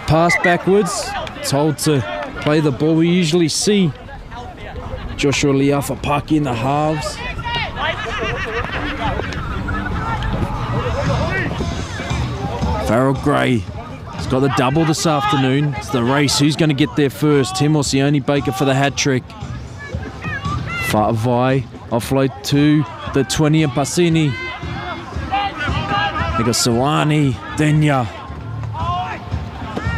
Speaker 7: Pass backwards. Told to play the ball. We usually see Joshua Liafapaki in the halves. Pharrell Gray has got the double this afternoon. It's the race. Who's going to get there first? Him or Sione Baker for the hat trick? Fa'avae offload to the 20 and Pasene. They got Soanai, Denya,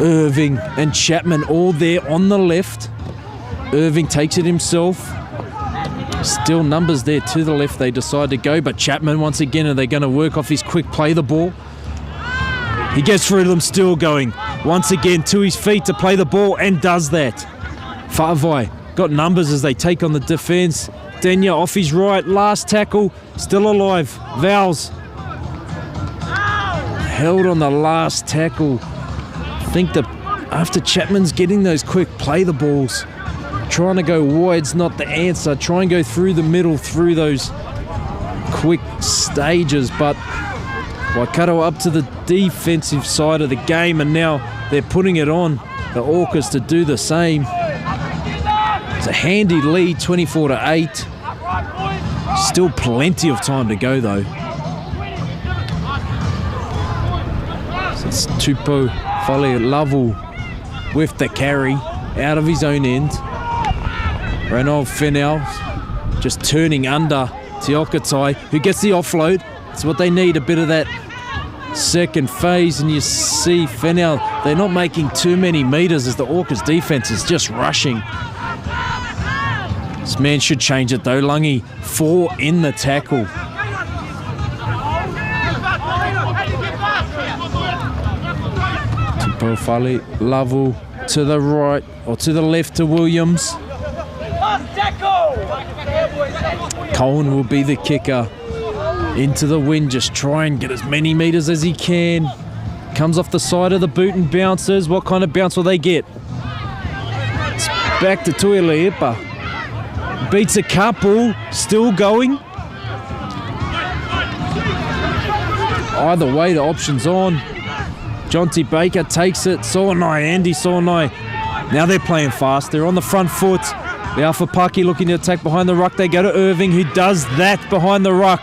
Speaker 7: Irving and Chapman all there on the left. Irving takes it himself. Still numbers there to the left. They decide to go, but Chapman once again, are they going to work off his quick play the ball? He gets through them, still going. Once again to his feet to play the ball and does that. Fa'avae got numbers as they take on the defence. Denya off his right, last tackle, still alive. Vowles held on the last tackle. I think that after Chapman's getting those quick play the balls, trying to go wide's not the answer. Try and go through the middle through those quick stages, but Waikato up to the defensive side of the game, and now they're putting it on the Orcas to do the same. It's a handy lead, 24-8. Still plenty of time to go though. So it's Tupo Fale with the carry out of his own end. Reynold Fennell just turning under Teokatai, who gets the offload. It's what they need, a bit of that second phase, and you see Fennell, they're not making too many meters as the Orcas defense is just rushing. This man should change it though. Langi 4 in the tackle. Tupofale Lavu to the right, or to the left to Williams. Cohen will be the kicker. Into the wind, just try and get as many meters as he can. Comes off the side of the boot and bounces. What kind of bounce will they get? It's back to Tuilaepa. Beats a couple, still going. Either way, the option's on. Jonty Baker takes it. Soanai, Andy Soanai. Now they're playing fast. They're on the front foot. The Liafapaki looking to attack behind the ruck. They go to Irving, who does that behind the ruck.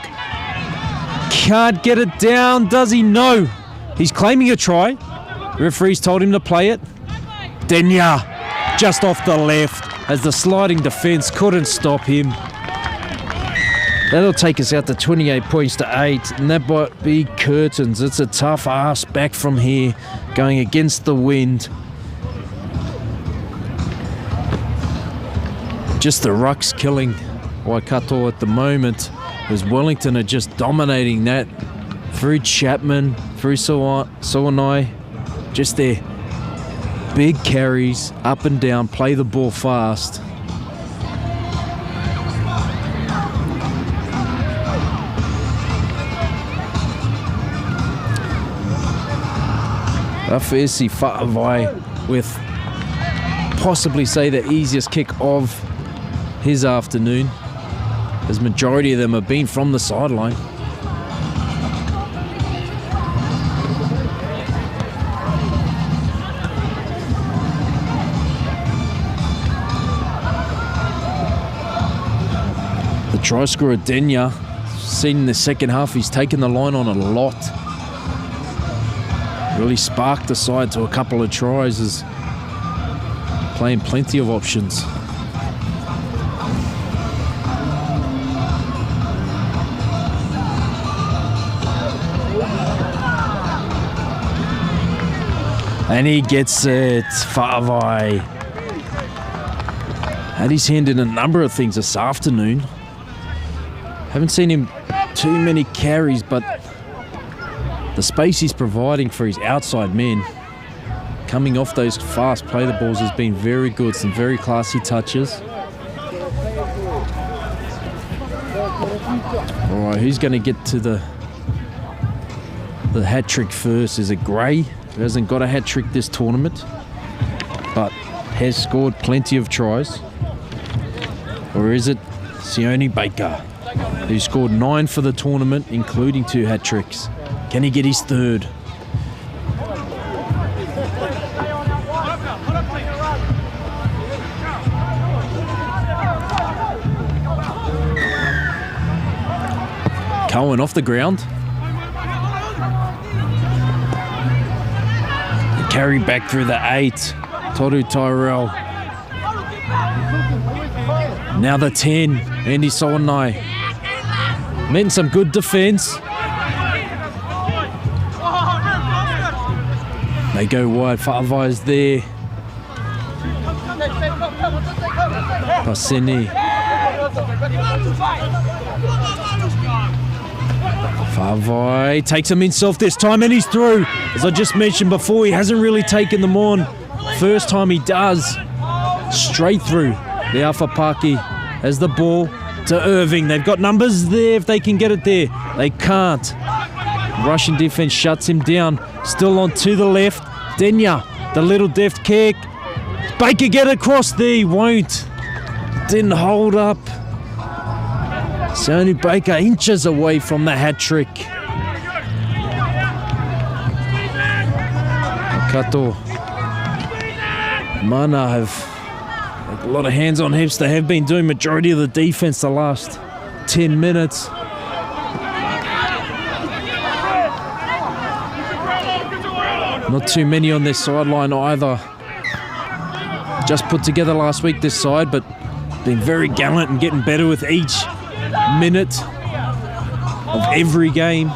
Speaker 7: Can't get it down, does he? No. He's claiming a try. Referee's told him to play it. Denya just off the left as the sliding defence couldn't stop him. That'll take us out to 28 points to 8, and that might be curtains. It's a tough ask back from here, going against the wind. Just the rucks killing Waikato at the moment, as Wellington are just dominating that through Chapman, through Soanai. Just their big carries, up and down, play the ball fast. Afaese Fa'avae with possibly say the easiest kick of his afternoon, as majority of them have been from the sideline. The try scorer Denya seen in the second half, he's taken the line on a lot. Really sparked the side to a couple of tries, is playing plenty of options. And he gets it, Fa'avae. Had his hand in a number of things this afternoon. Haven't seen him too many carries, but the space he's providing for his outside men, coming off those fast play the balls, has been very good. Some very classy touches. All right, who's going to get to the hat trick first? Is it Gray, who hasn't got a hat trick this tournament, but has scored plenty of tries? Or is it Sione Baker, who scored 9 for the tournament, including 2 hat tricks? Can he get his third? Cohen off the ground. The carry back through the 8. Toru-Tyrell. Now the 10. Andy Soanai. Meant some good defence. They go wide. Fa'avae is there. Pasene. Fa'avae takes him himself this time, and he's through. As I just mentioned before, he hasn't really taken them on. First time he does. Straight through. The Afapaki has the ball to Irving. They've got numbers there if they can get it there. They can't. Russian defence shuts him down. Still on to the left. Denya, the little deft kick. Baker get across there. He won't. Didn't hold up. Sione Baker inches away from the hat trick. Waikato. Mana have a lot of hands on hips. They have been doing majority of the defence the last 10 minutes. Not too many on this sideline either. Just put together last week this side, but been very gallant and getting better with each minute of every game.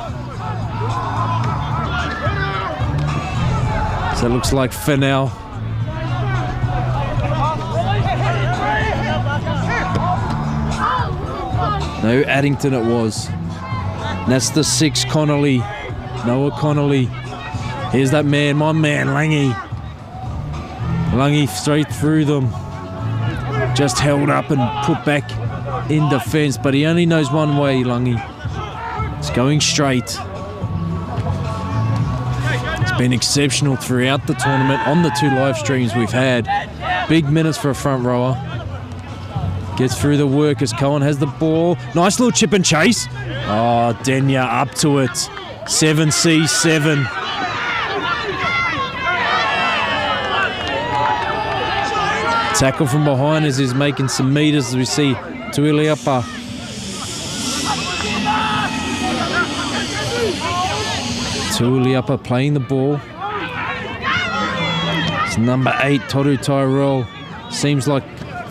Speaker 7: So it looks like for now. No, Addington it was. And that's the 6, Connolly. Noah Connolly. Here's that man, my man, Langy. Langy straight through them. Just held up and put back in defence, but he only knows one way, Langy. It's going straight. It's been exceptional throughout the tournament on the 2 live streams we've had. Big minutes for a front rower. Gets through the workers. Cohen has the ball. Nice little chip and chase. Oh, Denya up to it. 7C7. Tackle from behind as he's making some meters as we see Tuilaepa. Tuilaepa playing the ball. It's number 8, Toru-Tyrell. Seems like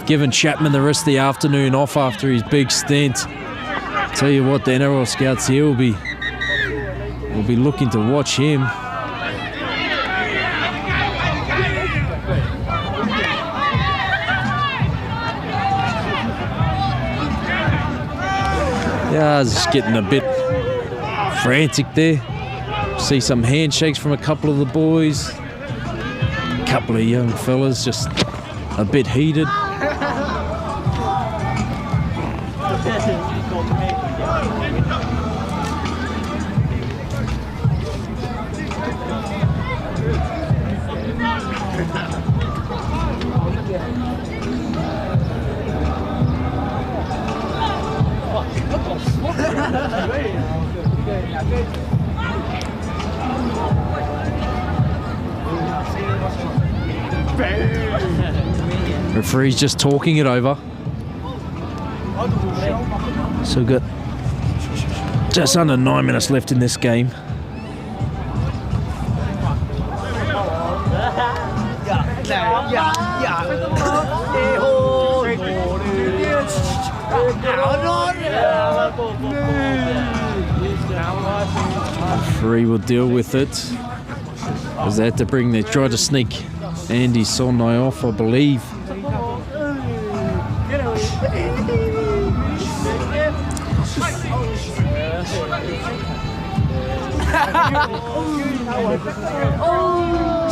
Speaker 7: giving Chapman the rest of the afternoon off after his big stint. Tell you what, the NRL scouts here will be looking to watch him. Yeah, just getting a bit frantic there. See some handshakes from a couple of the boys. A couple of young fellas just a bit heated. Referee's just talking it over. So good. Just under 9 minutes left in this game. Referee will deal with it, as they had to try to sneak Andy Soanai off, I believe.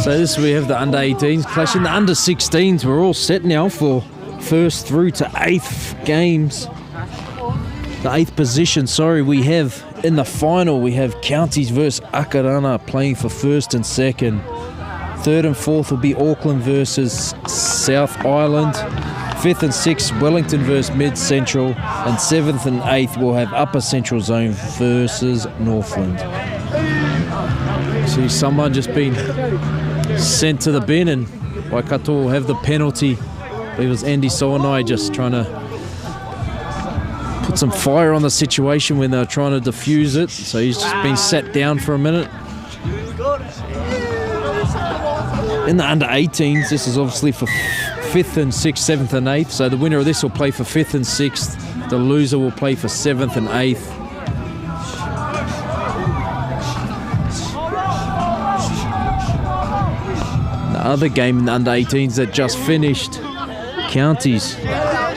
Speaker 7: So this we have the under 18s clashing. The under 16s, we're all set now for first through to 8th games. The 8th position, we have in the final, we have Counties versus Akarana playing for 1st and 2nd. 3rd and 4th will be Auckland versus South Island. 5th and 6th, Wellington versus Mid Central. And 7th and 8th will have Upper Central Zone versus Northland. See someone just been sent to the bin, and Waikato will have the penalty. I believe it was Andy Soanai just trying to put some fire on the situation when they were trying to defuse it. So he's just been sat down for a minute. In the under 18s, this is obviously for 5th and 6th, 7th and 8th. So the winner of this will play for 5th and 6th. The loser will play for 7th and 8th. The other game in the under 18s that just finished, Counties.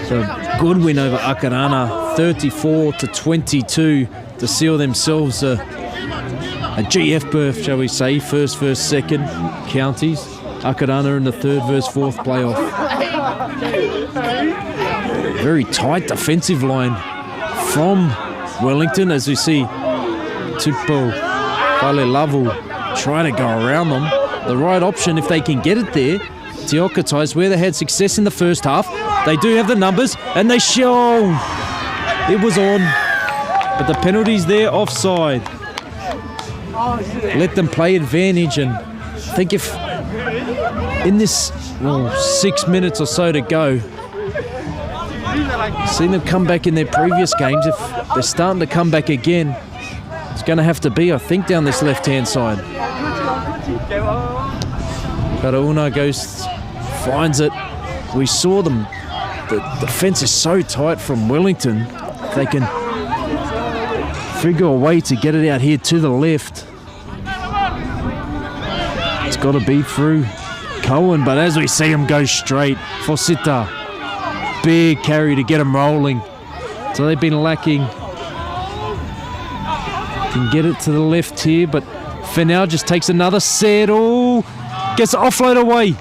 Speaker 7: So good win over Akarana, 34-22 to seal themselves a GF berth, shall we say, first versus second. Counties, Akarana in the 3rd versus 4th playoff. Very tight defensive line from Wellington, as we see Tupo Lavu trying to go around them. The right option, if they can get it there, Te Okatai, where they had success in the first half. They do have the numbers, and they show it was on, but the penalty's there, offside. Let them play advantage, and I think if in this 6 minutes or so to go, seen them come back in their previous games, if they're starting to come back again, it's going to have to be, I think, down this left-hand side. Karauna goes, finds it. We saw them, the fence is so tight from Wellington, they can figure a way to get it out here to the left. It's got to be through Cohen, but as we see him go straight, Fosita, big carry to get him rolling. So they've been lacking. Can get it to the left here, but Fennell just takes another set. Oh, gets the offload away.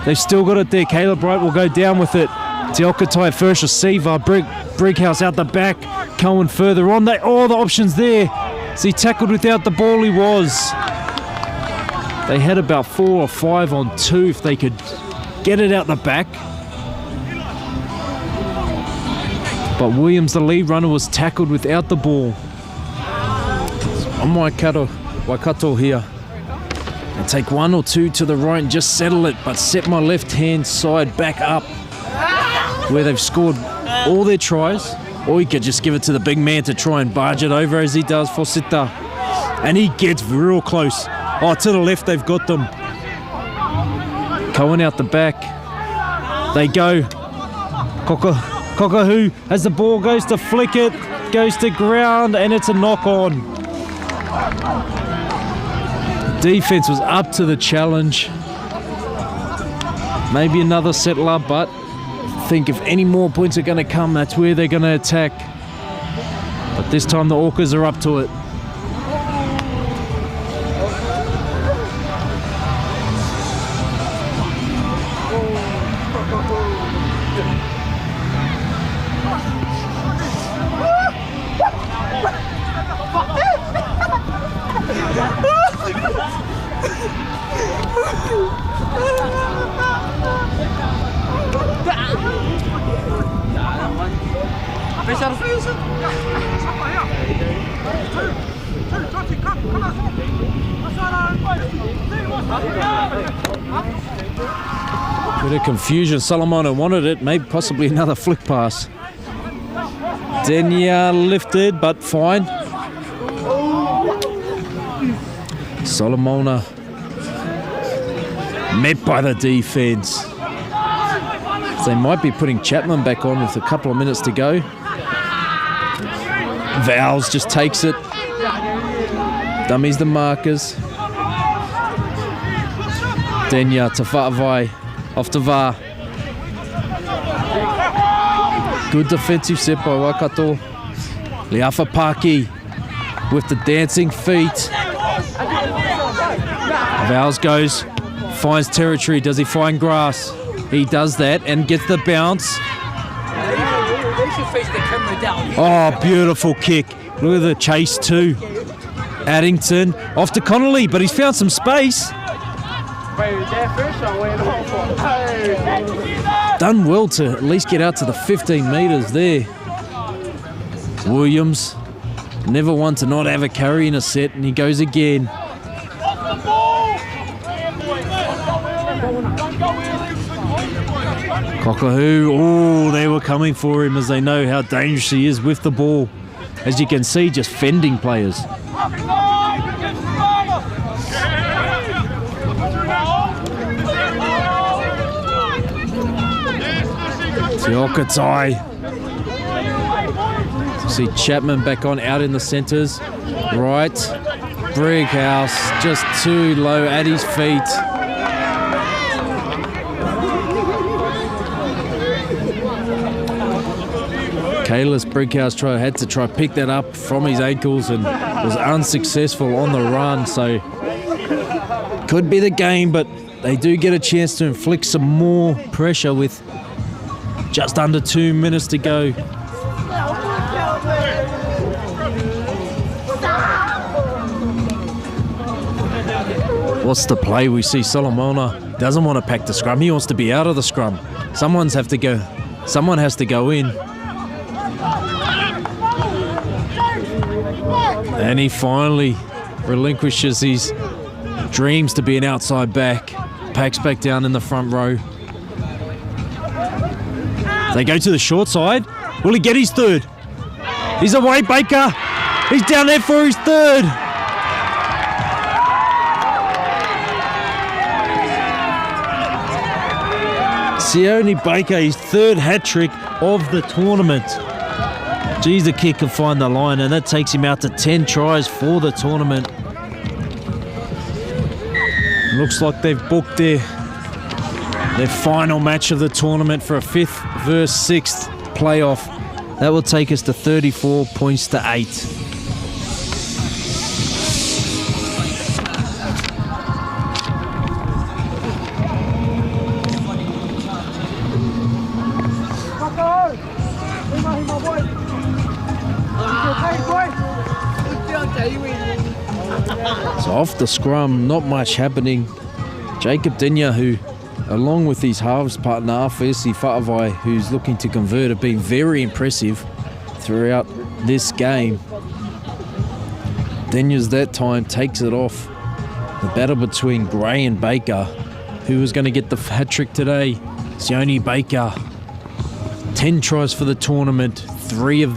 Speaker 7: They've still got it there. Caleb Bright will go down with it. Te Okatai first receiver. Brighouse out the back. Cohen further on. All the options there. So he tackled without the ball, he was. They had about 4 or 5 on 2 if they could get it out the back. But Williams, the lead runner, was tackled without the ball. On Waikato here. And take 1 or 2 to the right and just settle it, but set my left-hand side back up where they've scored all their tries. Or you could just give it to the big man to try and barge it over as he does for Sita. And he gets real close. Oh, to the left they've got them. Cohen out the back. They go. Kokahu as the ball goes to flick it, goes to ground, and it's a knock-on. Defense was up to the challenge. Maybe another settler, but I think if any more points are going to come, that's where they're going to attack. But this time the Orcas are up to it. Bit of confusion. Solomona wanted it, maybe possibly another flick pass. Denia lifted, but fine. Solomona met by the defence. They might be putting Chapman back on with a couple of minutes to go. Vowles just takes it. Dummies the markers. Denya to Fa'avae, off to Va. Good defensive set by Waikato. Leafa Paki with the dancing feet. Vowles goes, finds territory. Does he find grass? He does that and gets the bounce. Oh, beautiful kick. Look at the chase too. Addington off to Connolly, but he's found some space. Done well to at least get out to the 15 metres there. Williams, never one to not have a carry in a set, and he goes again. Cockahoo, oh, they were coming for him as they know how dangerous he is with the ball. As you can see, just fending players. Te Okatai. See Chapman back on, out in the centres. Right. Brighouse just too low at his feet. Kalis Brighouse had to try pick that up from his ankles and was unsuccessful on the run, so could be the game, but they do get a chance to inflict some more pressure with just under 2 minutes to go. What's the play? We see Solomona doesn't want to pack the scrum. He wants to be out of the scrum. Someone has to go in. And he finally relinquishes his dreams to be an outside back. Packs back down in the front row. They go to the short side. Will he get his third? He's away, Baker. He's down there for his third. Sione Baker, his third hat-trick of the tournament. Geez, the kid can find the line, and that takes him out to 10 tries for the tournament. Looks like they've booked their final match of the tournament for a 5th versus 6th playoff. That will take us to 34 points to 8. So off the scrum, not much happening. Jacob Denya, who along with his halves partner Afaese Fa'avae, who's looking to convert, have been very impressive throughout this game. Denya's that time takes it off. The battle between Gray and Baker. Who was going to get the hat-trick today? Sione Baker. 10 tries for the tournament. 3 of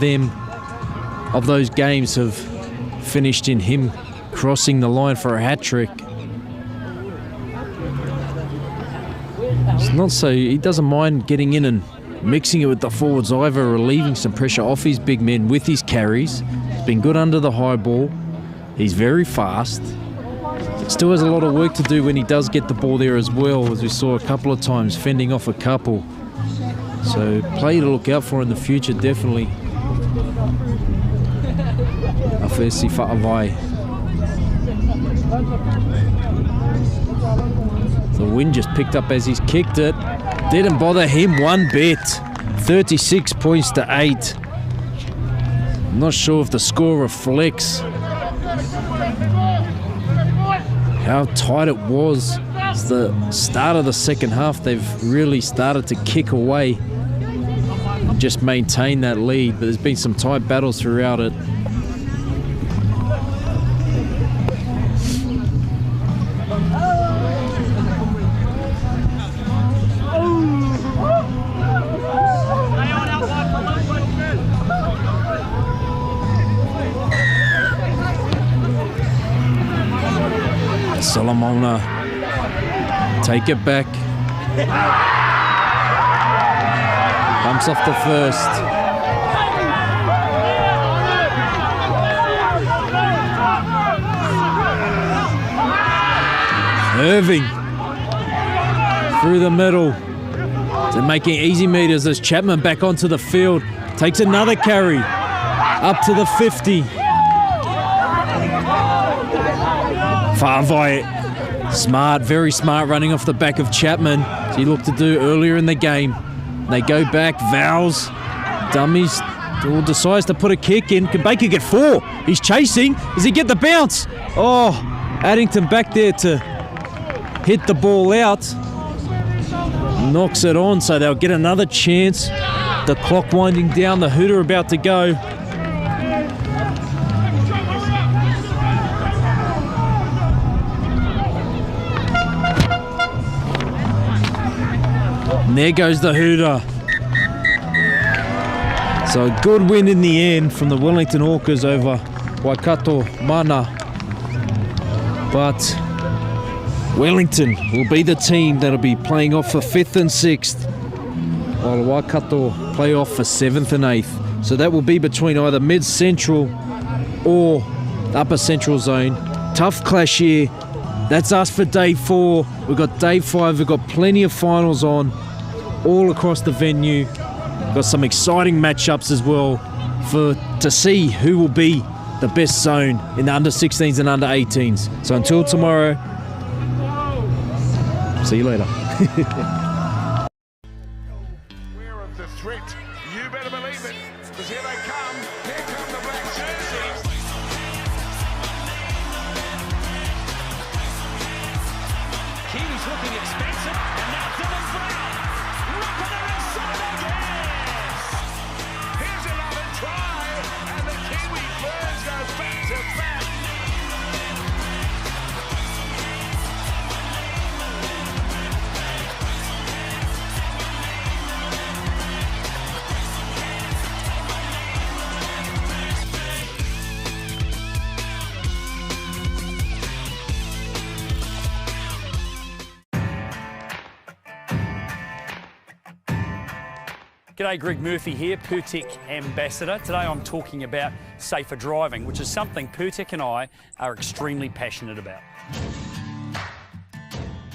Speaker 7: those games have finished in him crossing the line for a hat-trick. It's not so, he doesn't mind getting in and mixing it with the forwards either, relieving some pressure off his big men with his carries. He's been good under the high ball. He's very fast. Still has a lot of work to do when he does get the ball there as well, as we saw a couple of times, fending off a couple. So play to look out for in the future, definitely. Afaese Fa'avae. The wind just picked up as he's kicked it. Didn't bother him one bit. 36 points to 8. I'm not sure if the score reflects how tight it was. It's the start of the second half. They've really started to kick away, just maintain that lead, but there's been some tight battles throughout it. Solomona, take it back. Bumps off the first. Irving through the middle. They're making easy meters as Chapman back onto the field. Takes another carry up to the 50. Fa'avae, smart, very smart, running off the back of Chapman, as he looked to do earlier in the game. They go back, Vowles, dummies, decides to put a kick in. Can Baker get 4? He's chasing. Does he get the bounce? Oh, Addington back there to hit the ball out. Knocks it on, so they'll get another chance. The clock winding down, the hooter about to go. And there goes the hooter. So a good win in the end from the Wellington Orcas over Waikato Mana. But Wellington will be the team that'll be playing off for 5th and 6th, while Waikato play off for 7th and 8th. So that will be between either mid-central or upper central zone. Tough clash here. That's us for day 4. We've got day 5. We've got plenty of finals on all across the venue. Got some exciting matchups as well to see who will be the best zone in the under 16s and under 18s. So until tomorrow, see you later.
Speaker 2: Aware of the threat, you better believe it, because here they come. Here come the black jerseys.
Speaker 8: Kiwi's looking expensive, and now Dylan Brown. Look at the inside again.
Speaker 2: Here's another try, and the Kiwi birds go back to back.
Speaker 1: G'day, Greg Murphy here, Pertek Ambassador. Today I'm talking about safer driving, which is something Pertek and I are extremely passionate about.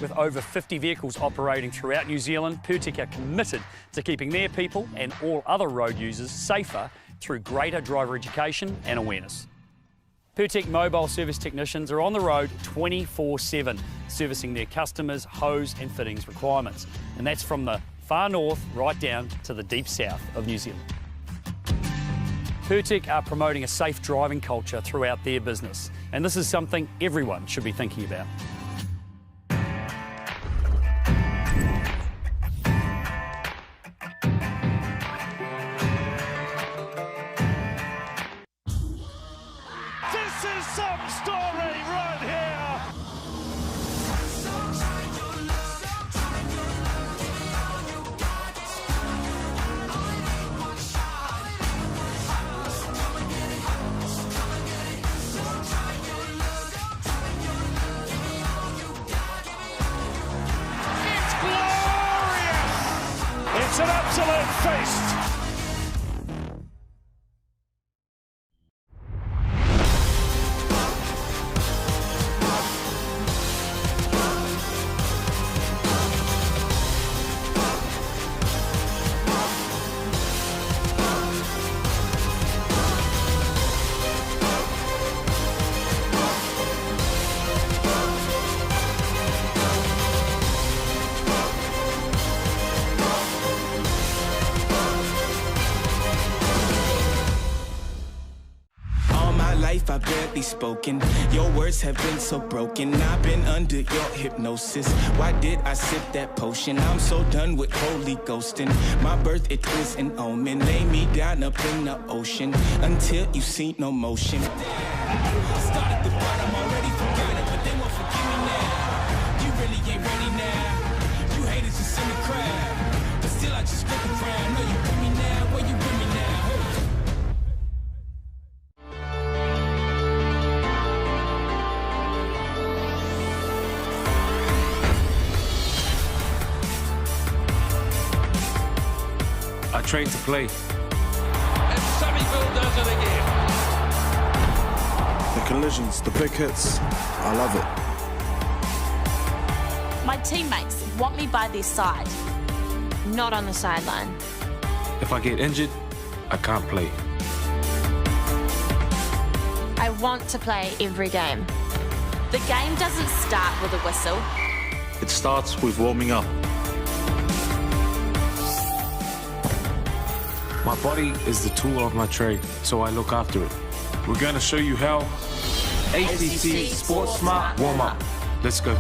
Speaker 1: With over 50 vehicles operating throughout New Zealand, Pertek are committed to keeping their people and all other road users safer through greater driver education and awareness. Pertek mobile service technicians are on the road 24/7, servicing their customers' hose and fittings requirements. And that's from the far north right down to the deep south of New Zealand. Pertek are promoting a safe driving culture throughout their business, and this is something everyone should be thinking about.
Speaker 8: This is some story right here. It's an absolute feast.
Speaker 3: I've barely spoken. Your words have been so broken. I've been under your hypnosis. Why did I sip that potion? I'm so done with holy ghosting. My birth, it is an omen. Lay me down up in the ocean until you see no motion. Started the bottom, already forgot it, but they won't forgive me now. You really ain't ready now. You haters just in the crowd, but still I just look around. No, you with me now, where you with me now?
Speaker 4: trade to play.
Speaker 8: And Sunnyville does it again.
Speaker 5: The collisions, the big hits, I love it.
Speaker 6: My teammates want me by their side, not on the sideline.
Speaker 4: If I get injured, I can't play.
Speaker 6: I want to play every game. The game doesn't start with a whistle.
Speaker 5: It starts with warming up.
Speaker 4: My body is the tool of my trade, so I look after it. We're going to show you how. ACC Sports Smart Warm-Up. Let's go.